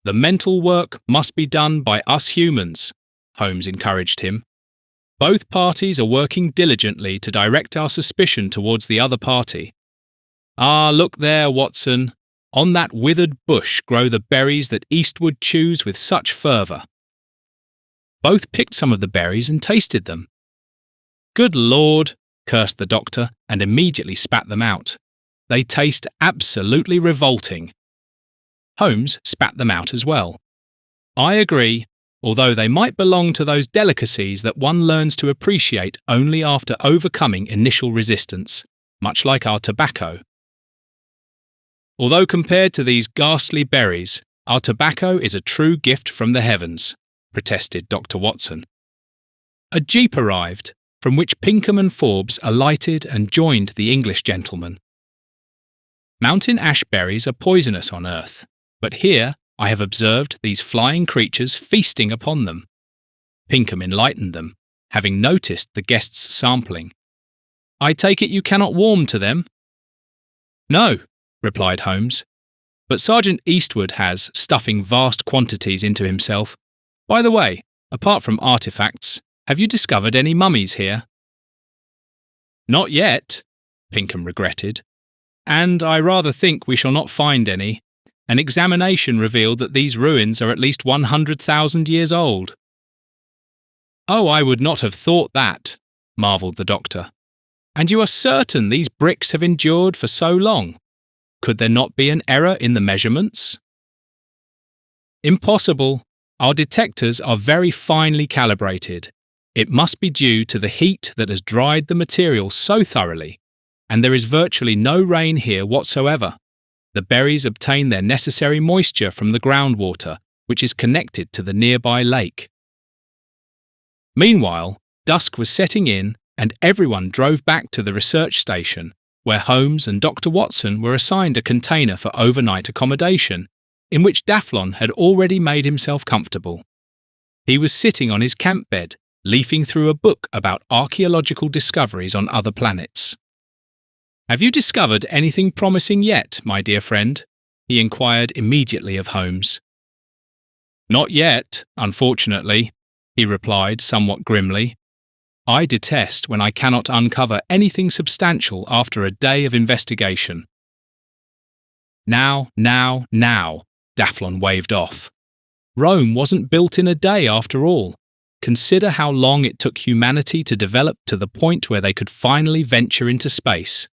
S1: The mental work must be done by us humans, Holmes encouraged him. Both parties are working diligently to direct our suspicion towards the other party. Ah, look there, Watson. On that withered bush grow the berries that Eastwood chews with such fervour. Both picked some of the berries and tasted them. Good Lord, cursed the doctor, and immediately spat them out. They taste absolutely revolting. Holmes spat them out as well. I agree, although they might belong to those delicacies that one learns to appreciate only after overcoming initial resistance, much like our tobacco. Although compared to these ghastly berries, our tobacco is a true gift from the heavens, protested Dr. Watson. A jeep arrived, from which Pinkham and Forbes alighted and joined the English gentleman. Mountain ash berries are poisonous on Earth, but here I have observed these flying creatures feasting upon them. Pinkham enlightened them, having noticed the guests' sampling. I take it you cannot warm to them? No, replied Holmes, but Sergeant Eastwood has, stuffing vast quantities into himself. By the way, apart from artefacts, have you discovered any mummies here? Not yet, Pinkham regretted, and I rather think we shall not find any. An examination revealed that these ruins are at least 100,000 years old. Oh, I would not have thought that, marvelled the doctor. And you are certain these bricks have endured for so long? Could there not be an error in the measurements? Impossible. Our detectors are very finely calibrated. It must be due to the heat that has dried the material so thoroughly, and there is virtually no rain here whatsoever. The berries obtain their necessary moisture from the groundwater, which is connected to the nearby lake. Meanwhile, dusk was setting in, and everyone drove back to the research station, where Holmes and Dr. Watson were assigned a container for overnight accommodation, in which Daflon had already made himself comfortable. He was sitting on his camp bed, leafing through a book about archaeological discoveries on other planets. Have you discovered anything promising yet, my dear friend? He inquired immediately of Holmes. Not yet, unfortunately, he replied somewhat grimly. I detest when I cannot uncover anything substantial after a day of investigation. Now, Daflon waved off. Rome wasn't built in a day after all. Consider how long it took humanity to develop to the point where they could finally venture into space.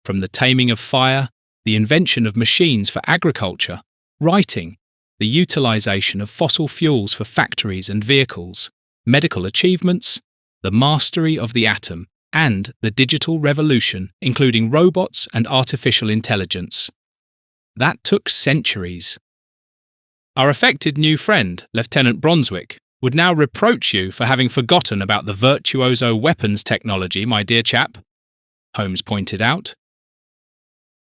S1: From the taming of fire, the invention of machines for agriculture, writing, the utilization of fossil fuels for factories and vehicles, medical achievements, the mastery of the atom, and the digital revolution, including robots and artificial intelligence. That took centuries. Our affected new friend, Lieutenant Bronswick, would now reproach you for having forgotten about the virtuoso weapons technology, my dear chap, Holmes pointed out.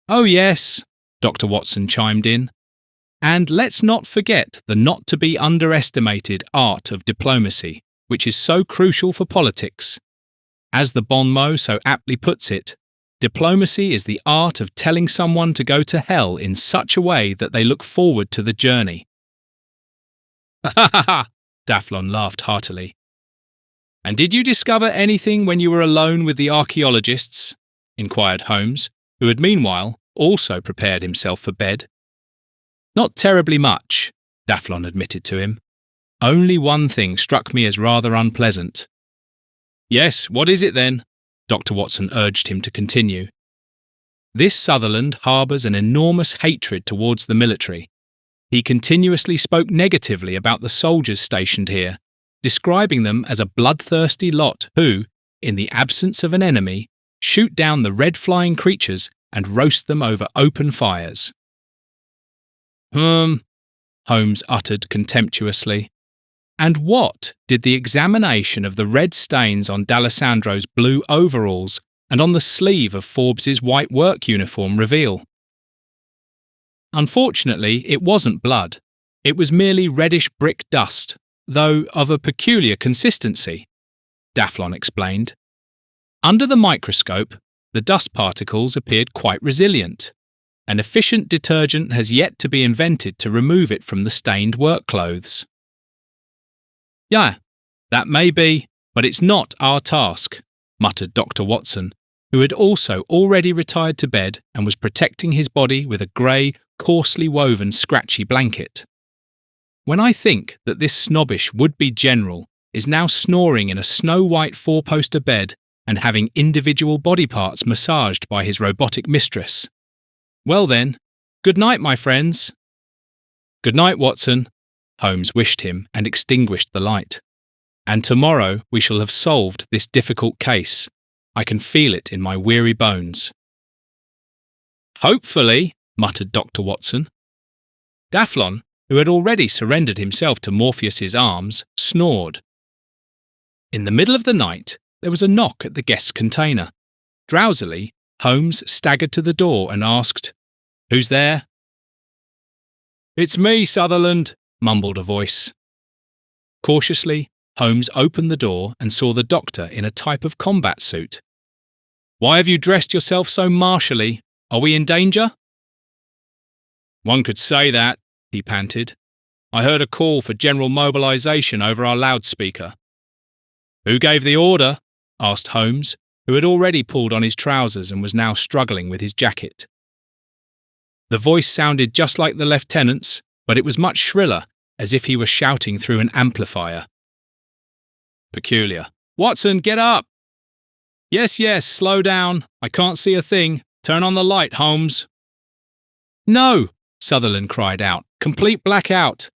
S1: Oh yes, Dr. Watson chimed in. And let's not forget the not-to-be-underestimated art of diplomacy, which is so crucial for politics. As the bon mot so aptly puts it, diplomacy is the art of telling someone to go to hell in such a way that they look forward to the journey. Ha ha ha! Daflon laughed heartily. And did you discover anything when you were alone with the archaeologists? Inquired Holmes, who had meanwhile also prepared himself for bed. Not terribly much, Daflon admitted to him. Only one thing struck me as rather unpleasant. Yes, what is it then? Dr. Watson urged him to continue. This Sutherland harbours an enormous hatred towards the military. He continuously spoke negatively about the soldiers stationed here, describing them as a bloodthirsty lot who, in the absence of an enemy, shoot down the red-flying creatures and roast them over open fires. Holmes uttered contemptuously. And what did the examination of the red stains on D'Alessandro's blue overalls and on the sleeve of Forbes's white work uniform reveal? Unfortunately, it wasn't blood. It was merely reddish brick dust, though of a peculiar consistency, Daflon explained. Under the microscope, the dust particles appeared quite resilient. An efficient detergent has yet to be invented to remove it from the stained work clothes. Yeah, that may be, but it's not our task, muttered Dr. Watson, who had also already retired to bed and was protecting his body with a grey, coarsely woven, scratchy blanket. When I think that this snobbish would-be general is now snoring in a snow-white four-poster bed and having individual body parts massaged by his robotic mistress. Well then, good night, my friends. Good night, Watson, Holmes wished him and extinguished the light. And tomorrow we shall have solved this difficult case. I can feel it in my weary bones. Hopefully, muttered Dr. Watson. Daflon, who had already surrendered himself to Morpheus's arms, snored. In the middle of the night, there was a knock at the guest's container. Drowsily, Holmes staggered to the door and asked, "Who's there?" "It's me, Sutherland," mumbled a voice. Cautiously, Holmes opened the door and saw the doctor in a type of combat suit. "Why have you dressed yourself so martially? Are we in danger?" "One could say that," he panted. "I heard a call for general mobilisation over our loudspeaker." "Who gave the order?" asked Holmes, who had already pulled on his trousers and was now struggling with his jacket. The voice sounded just like the lieutenant's, but it was much shriller, as if he were shouting through an amplifier. Peculiar. "Watson, get up!" Yes, slow down. I can't see a thing. Turn on the light, Holmes." "No!" Sutherland cried out. "Complete blackout."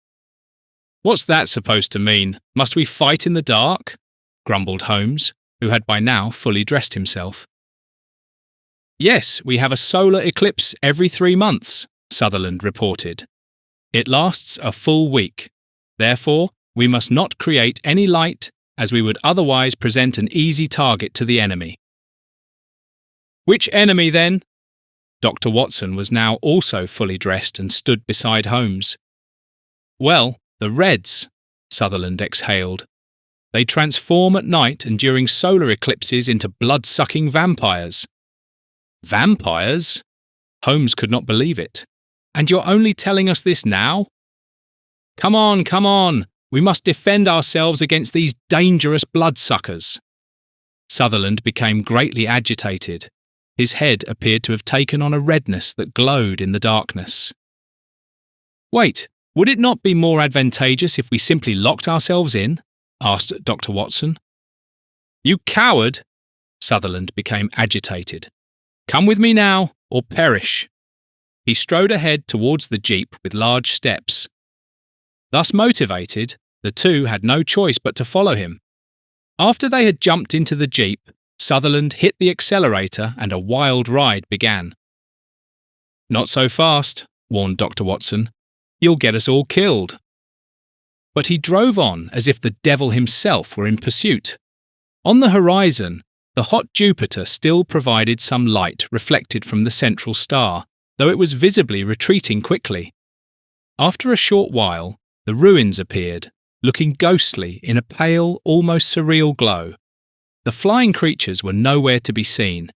S1: "What's that supposed to mean? Must we fight in the dark?" grumbled Holmes, who had by now fully dressed himself. "Yes, we have a solar eclipse every 3 months, Sutherland reported. "It lasts a full week. Therefore, we must not create any light, as we would otherwise present an easy target to the enemy." "Which enemy, then?" Dr. Watson was now also fully dressed and stood beside Holmes. "Well, the Reds," Sutherland exhaled. "They transform at night and during solar eclipses into blood-sucking vampires." "Vampires?" Holmes could not believe it. "And you're only telling us this now?" Come on. We must defend ourselves against these dangerous bloodsuckers." Sutherland became greatly agitated. His head appeared to have taken on a redness that glowed in the darkness. "Wait, would it not be more advantageous if we simply locked ourselves in?" asked Dr. Watson. "You coward!" Sutherland became agitated. "Come with me now, or perish." He strode ahead towards the jeep with large steps. Thus motivated, the two had no choice but to follow him. After they had jumped into the jeep, Sutherland hit the accelerator and a wild ride began. "Not so fast," warned Dr. Watson. You'll get us all killed." But he drove on as if the devil himself were in pursuit. On the horizon, the hot Jupiter still provided some light reflected from the central star, though it was visibly retreating quickly. After a short while, the ruins appeared, looking ghostly in a pale, almost surreal glow. The flying creatures were nowhere to be seen.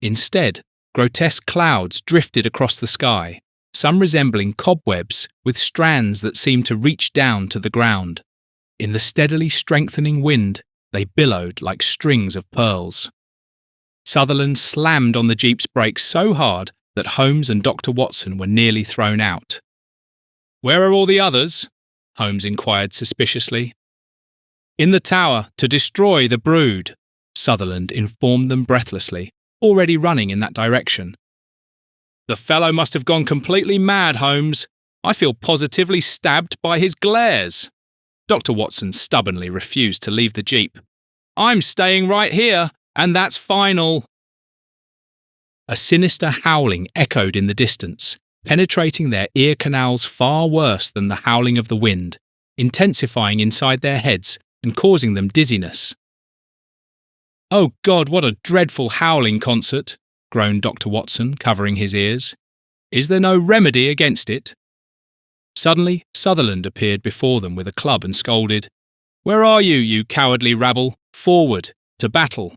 S1: Instead, grotesque clouds drifted across the sky, some resembling cobwebs with strands that seemed to reach down to the ground. In the steadily strengthening wind, they billowed like strings of pearls. Sutherland slammed on the jeep's brakes so hard that Holmes and Dr. Watson were nearly thrown out. "Where are all the others?" Holmes inquired suspiciously. "In the tower, to destroy the brood," Sutherland informed them breathlessly, already running in that direction. "The fellow must have gone completely mad, Holmes. I feel positively stabbed by his glares." Dr. Watson stubbornly refused to leave the jeep. "I'm staying right here, and that's final." A sinister howling echoed in the distance, penetrating their ear canals far worse than the howling of the wind, intensifying inside their heads and causing them dizziness. "Oh God, what a dreadful howling concert," groaned Dr. Watson, covering his ears. "Is there no remedy against it?" Suddenly, Sutherland appeared before them with a club and scolded, "Where are you, you cowardly rabble? Forward, to battle."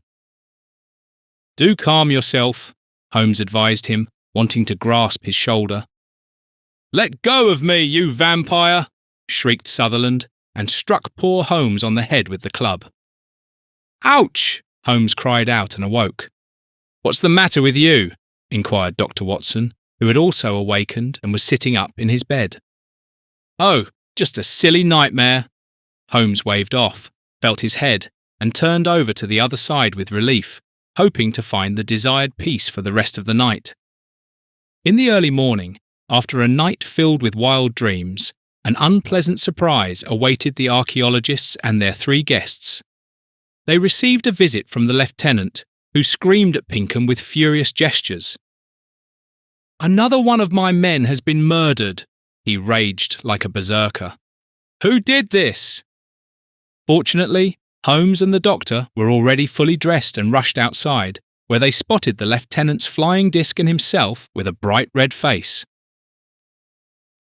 S1: "Do calm yourself," Holmes advised him, wanting to grasp his shoulder. "Let go of me, you vampire!" shrieked Sutherland, and struck poor Holmes on the head with the club. "Ouch!" Holmes cried out and awoke. "What's the matter with you?" inquired Dr. Watson, who had also awakened and was sitting up in his bed. "Oh, just a silly nightmare." Holmes waved off, felt his head, and turned over to the other side with relief, hoping to find the desired peace for the rest of the night. In the early morning, after a night filled with wild dreams, an unpleasant surprise awaited the archaeologists and their 3 guests. They received a visit from the lieutenant, who screamed at Pinkham with furious gestures. "Another one of my men has been murdered," he raged like a berserker. "Who did this?" Fortunately, Holmes and the doctor were already fully dressed and rushed outside, where they spotted the lieutenant's flying disc and himself with a bright red face.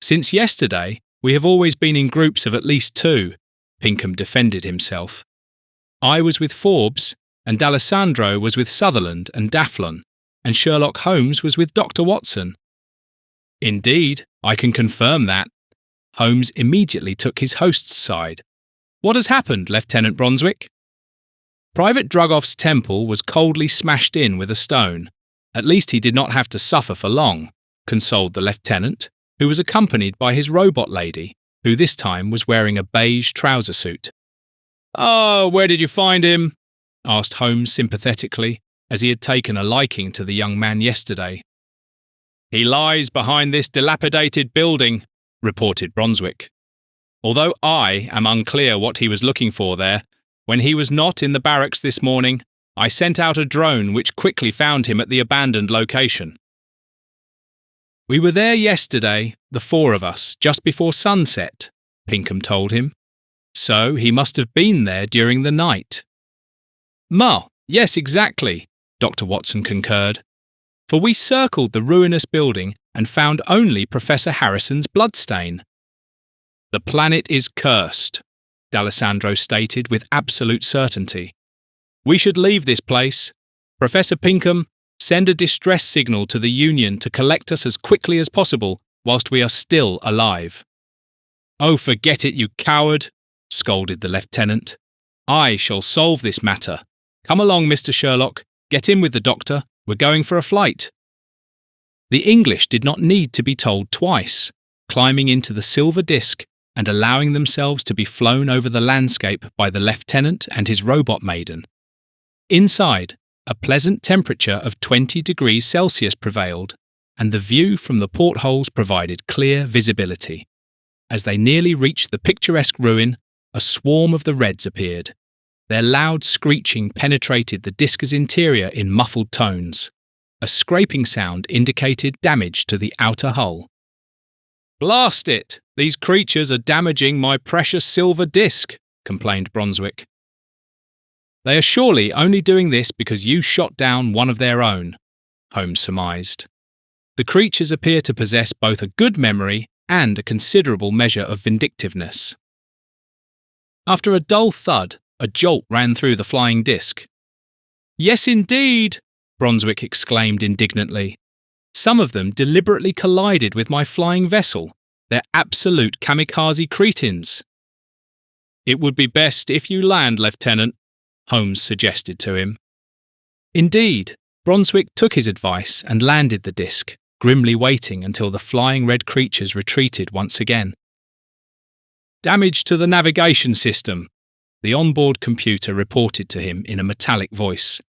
S1: "Since yesterday, we have always been in groups of at least 2, Pinkham defended himself. "I was with Forbes, and D'Alessandro was with Sutherland and Daflon, and Sherlock Holmes was with Dr. Watson." "Indeed, I can confirm that." Holmes immediately took his host's side. "What has happened, Lieutenant Bronswick?" "Private Drugoff's temple was coldly smashed in with a stone. At least he did not have to suffer for long," consoled the lieutenant, who was accompanied by his robot lady, who this time was wearing a beige trouser suit. "Oh, where did you find him?" asked Holmes sympathetically, as he had taken a liking to the young man yesterday. "He lies behind this dilapidated building," reported Bronswick. "Although I am unclear what he was looking for there, when he was not in the barracks this morning, I sent out a drone which quickly found him at the abandoned location." "We were there yesterday, the 4 of us, just before sunset," Pinkham told him. "So he must have been there during the night." Yes, exactly," Dr. Watson concurred. "For we circled the ruinous building and found only Professor Harrison's bloodstain." "The planet is cursed," D'Alessandro stated with absolute certainty. "We should leave this place. Professor Pinkham, send a distress signal to the Union to collect us as quickly as possible whilst we are still alive." "Oh, forget it, you coward," scolded the lieutenant. "I shall solve this matter. Come along, Mr. Sherlock. Get in with the doctor. We're going for a flight." The English did not need to be told twice, climbing into the silver disc and allowing themselves to be flown over the landscape by the lieutenant and his robot maiden. Inside, a pleasant temperature of 20 degrees Celsius prevailed, and the view from the portholes provided clear visibility. As they nearly reached the picturesque ruin, a swarm of the Reds appeared. Their loud screeching penetrated the disc's interior in muffled tones. A scraping sound indicated damage to the outer hull. "Blast it!" These creatures are damaging my precious silver disc, complained Brunswick. They are surely only doing this because you shot down one of their own, Holmes surmised. The creatures appear to possess both a good memory and a considerable measure of vindictiveness. After a dull thud, a jolt ran through the flying disc. Yes, indeed, Brunswick exclaimed indignantly. Some of them deliberately collided with my flying vessel. They're absolute kamikaze cretins. It would be best if you land, Lieutenant, Holmes suggested to him. Indeed, Brunswick took his advice and landed the disc, grimly waiting until the flying red creatures retreated once again. Damage to the navigation system, the onboard computer reported to him in a metallic voice.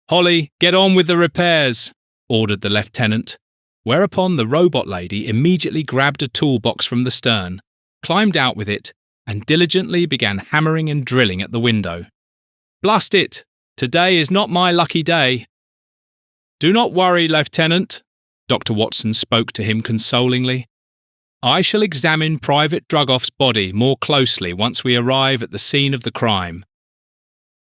S1: Holly, get on with the repairs, ordered the lieutenant, whereupon the robot lady immediately grabbed a toolbox from the stern, climbed out with it, and diligently began hammering and drilling at the window. Blast it! Today is not my lucky day. Do not worry, Lieutenant, Dr. Watson spoke to him consolingly. I shall examine Private Drugoff's body more closely once we arrive at the scene of the crime.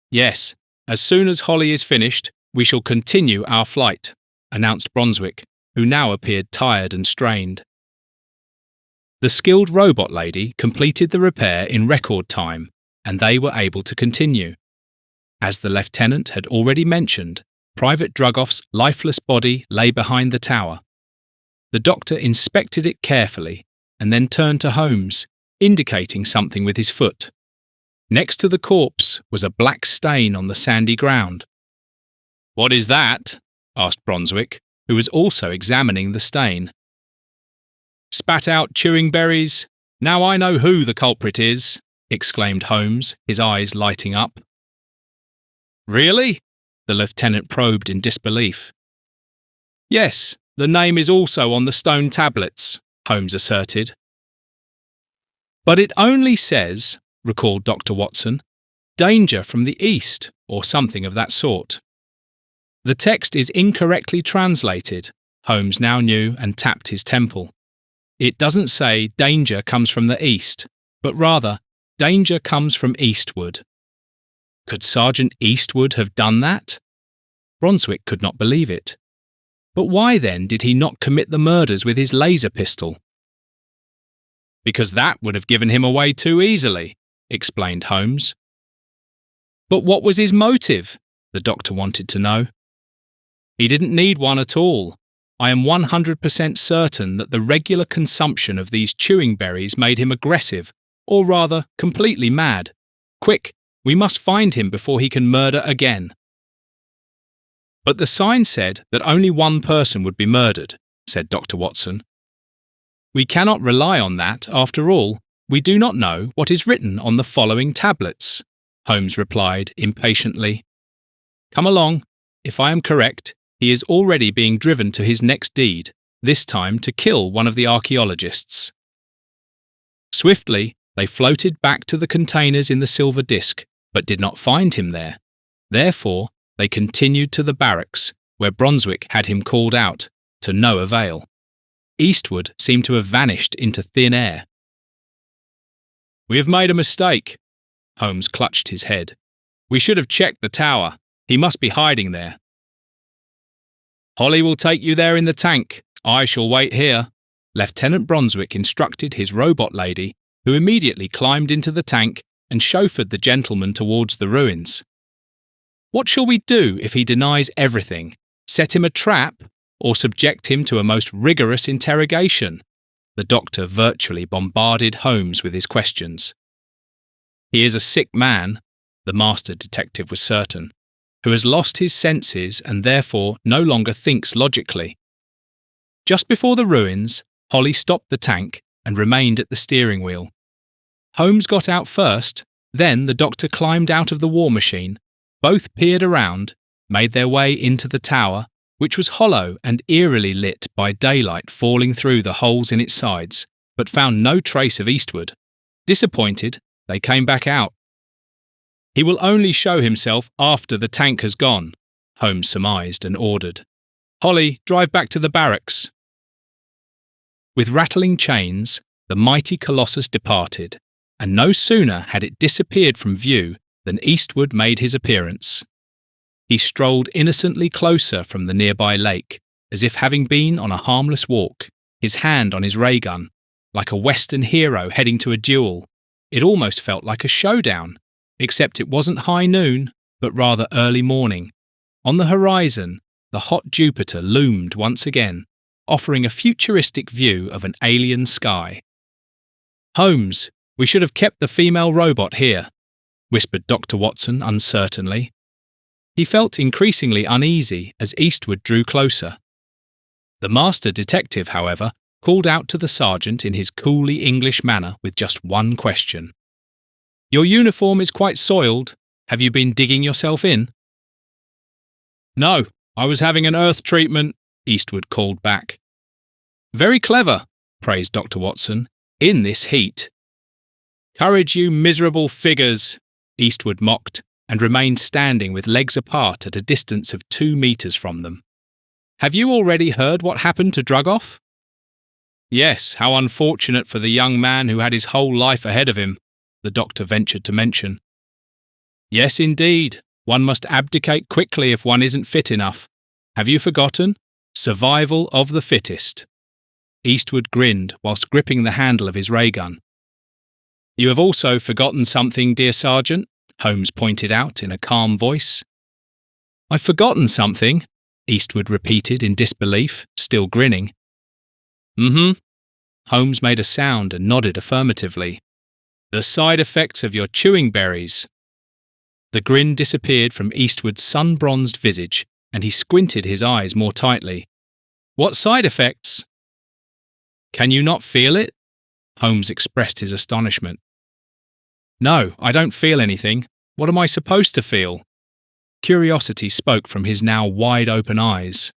S1: Yes, as soon as Holly is finished, we shall continue our flight, announced Brunswick, who now appeared tired and strained. The skilled robot lady completed the repair in record time, and they were able to continue. As the lieutenant had already mentioned, Private Drugoff's lifeless body lay behind the tower. The doctor inspected it carefully and then turned to Holmes, indicating something with his foot. Next to the corpse was a black stain on the sandy ground. What is that? Asked Brunswick, who was also examining the stain. Spat out chewing berries. Now I know who the culprit is, exclaimed Holmes, his eyes lighting up. Really? The lieutenant probed in disbelief. Yes, the name is also on the stone tablets, Holmes asserted. But it only says, recalled Dr. Watson, danger from the east, or something of that sort. The text is incorrectly translated, Holmes now knew and tapped his temple. It doesn't say danger comes from the east, but rather danger comes from eastward. Could Sergeant Eastwood have done that? Brunswick could not believe it. But why then did he not commit the murders with his laser pistol? Because that would have given him away too easily, explained Holmes. But what was his motive? The doctor wanted to know. He didn't need one at all. I am 100% certain that the regular consumption of these chewing berries made him aggressive, or rather, completely mad. Quick, we must find him before he can murder again. But the sign said that only one person would be murdered, said Dr. Watson. We cannot rely on that, after all. We do not know what is written on the following tablets, Holmes replied impatiently. Come along. If I am correct, he is already being driven to his next deed, this time to kill one of the archaeologists. Swiftly, they floated back to the containers in the silver disc, but did not find him there. Therefore, they continued to the barracks, where Brunswick had him called out, to no avail. Eastwood seemed to have vanished into thin air. We have made a mistake. Holmes clutched his head. We should have checked the tower. He must be hiding there. Holly will take you there in the tank. I shall wait here. Lieutenant Brunswick instructed his robot lady, who immediately climbed into the tank and chauffeured the gentleman towards the ruins. What shall we do if he denies everything? Set him a trap, or subject him to a most rigorous interrogation? The doctor virtually bombarded Holmes with his questions. He is a sick man, the master detective was certain, who has lost his senses and therefore no longer thinks logically. Just before the ruins, Holly stopped the tank and remained at the steering wheel. Holmes got out first, then the doctor climbed out of the war machine. Both peered around, made their way into the tower, which was hollow and eerily lit by daylight falling through the holes in its sides, but found no trace of Eastwood. Disappointed, they came back out. He will only show himself after the tank has gone, Holmes surmised and ordered. Holly, drive back to the barracks. With rattling chains, the mighty colossus departed, and no sooner had it disappeared from view than Eastwood made his appearance. He strolled innocently closer from the nearby lake, as if having been on a harmless walk, his hand on his ray gun, like a Western hero heading to a duel. It almost felt like a showdown, except it wasn't high noon, but rather early morning. On the horizon, the hot Jupiter loomed once again, offering a futuristic view of an alien sky. "Holmes, we should have kept the female robot here," whispered Dr. Watson uncertainly. He felt increasingly uneasy as Eastwood drew closer. The master detective, however, called out to the sergeant in his coolly English manner with just one question. "Your uniform is quite soiled. Have you been digging yourself in?" "No, I was having an earth treatment," Eastwood called back. "Very clever," praised Dr. Watson, "in this heat." "Courage, you miserable figures," Eastwood mocked, and remained standing with legs apart at a distance of 2 meters from them. "Have you already heard what happened to Drugoff?" "Yes, how unfortunate for the young man who had his whole life ahead of him," the doctor ventured to mention. "Yes, indeed. One must abdicate quickly if one isn't fit enough. Have you forgotten? Survival of the fittest." Eastwood grinned whilst gripping the handle of his ray gun. "You have also forgotten something, dear Sergeant," Holmes pointed out in a calm voice. "I've forgotten something," Eastwood repeated in disbelief, still grinning. "Mm-hmm." Holmes made a sound and nodded affirmatively. "The side effects of your chewing berries." The grin disappeared from Eastwood's sun-bronzed visage, and he squinted his eyes more tightly. "What side effects?" "Can you not feel it?" Holmes expressed his astonishment. "No, I don't feel anything. What am I supposed to feel?" Curiosity spoke from his now wide-open eyes.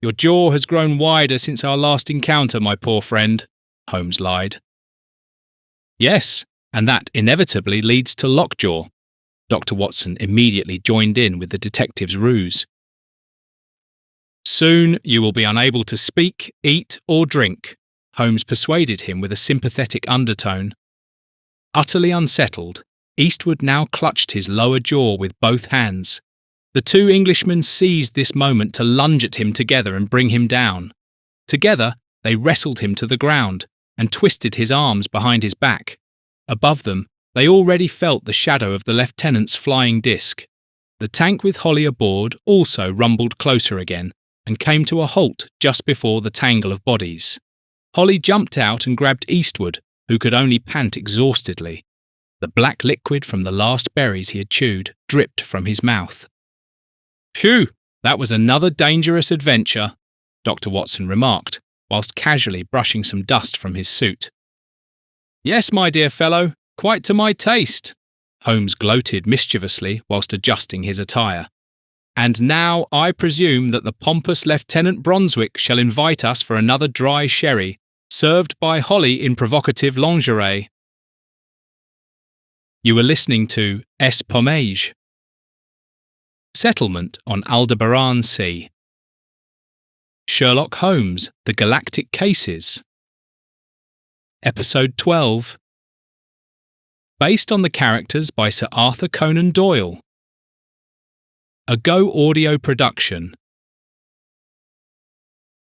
S1: "Your jaw has grown wider since our last encounter, my poor friend," Holmes lied. "Yes, and that inevitably leads to lockjaw." Dr. Watson immediately joined in with the detective's ruse. "Soon you will be unable to speak, eat, or drink," Holmes persuaded him with a sympathetic undertone. Utterly unsettled, Eastwood now clutched his lower jaw with both hands. The two Englishmen seized this moment to lunge at him together and bring him down. Together, they wrestled him to the ground and twisted his arms behind his back. Above them, they already felt the shadow of the lieutenant's flying disc. The tank with Holly aboard also rumbled closer again and came to a halt just before the tangle of bodies. Holly jumped out and grabbed Eastwood, who could only pant exhaustedly. The black liquid from the last berries he had chewed dripped from his mouth. "Phew, that was another dangerous adventure," Dr. Watson remarked, whilst casually brushing some dust from his suit. "Yes, my dear fellow, quite to my taste," Holmes gloated mischievously whilst adjusting his attire. "And now I presume that the pompous Lieutenant Brunswick shall invite us for another dry sherry, served by Holly in provocative lingerie." You were listening to Pomej. Settlement on Aldebaran Sea. Sherlock Holmes, The Galactic Cases. Episode 12. Based on the characters by Sir Arthur Conan Doyle. A Go Audio production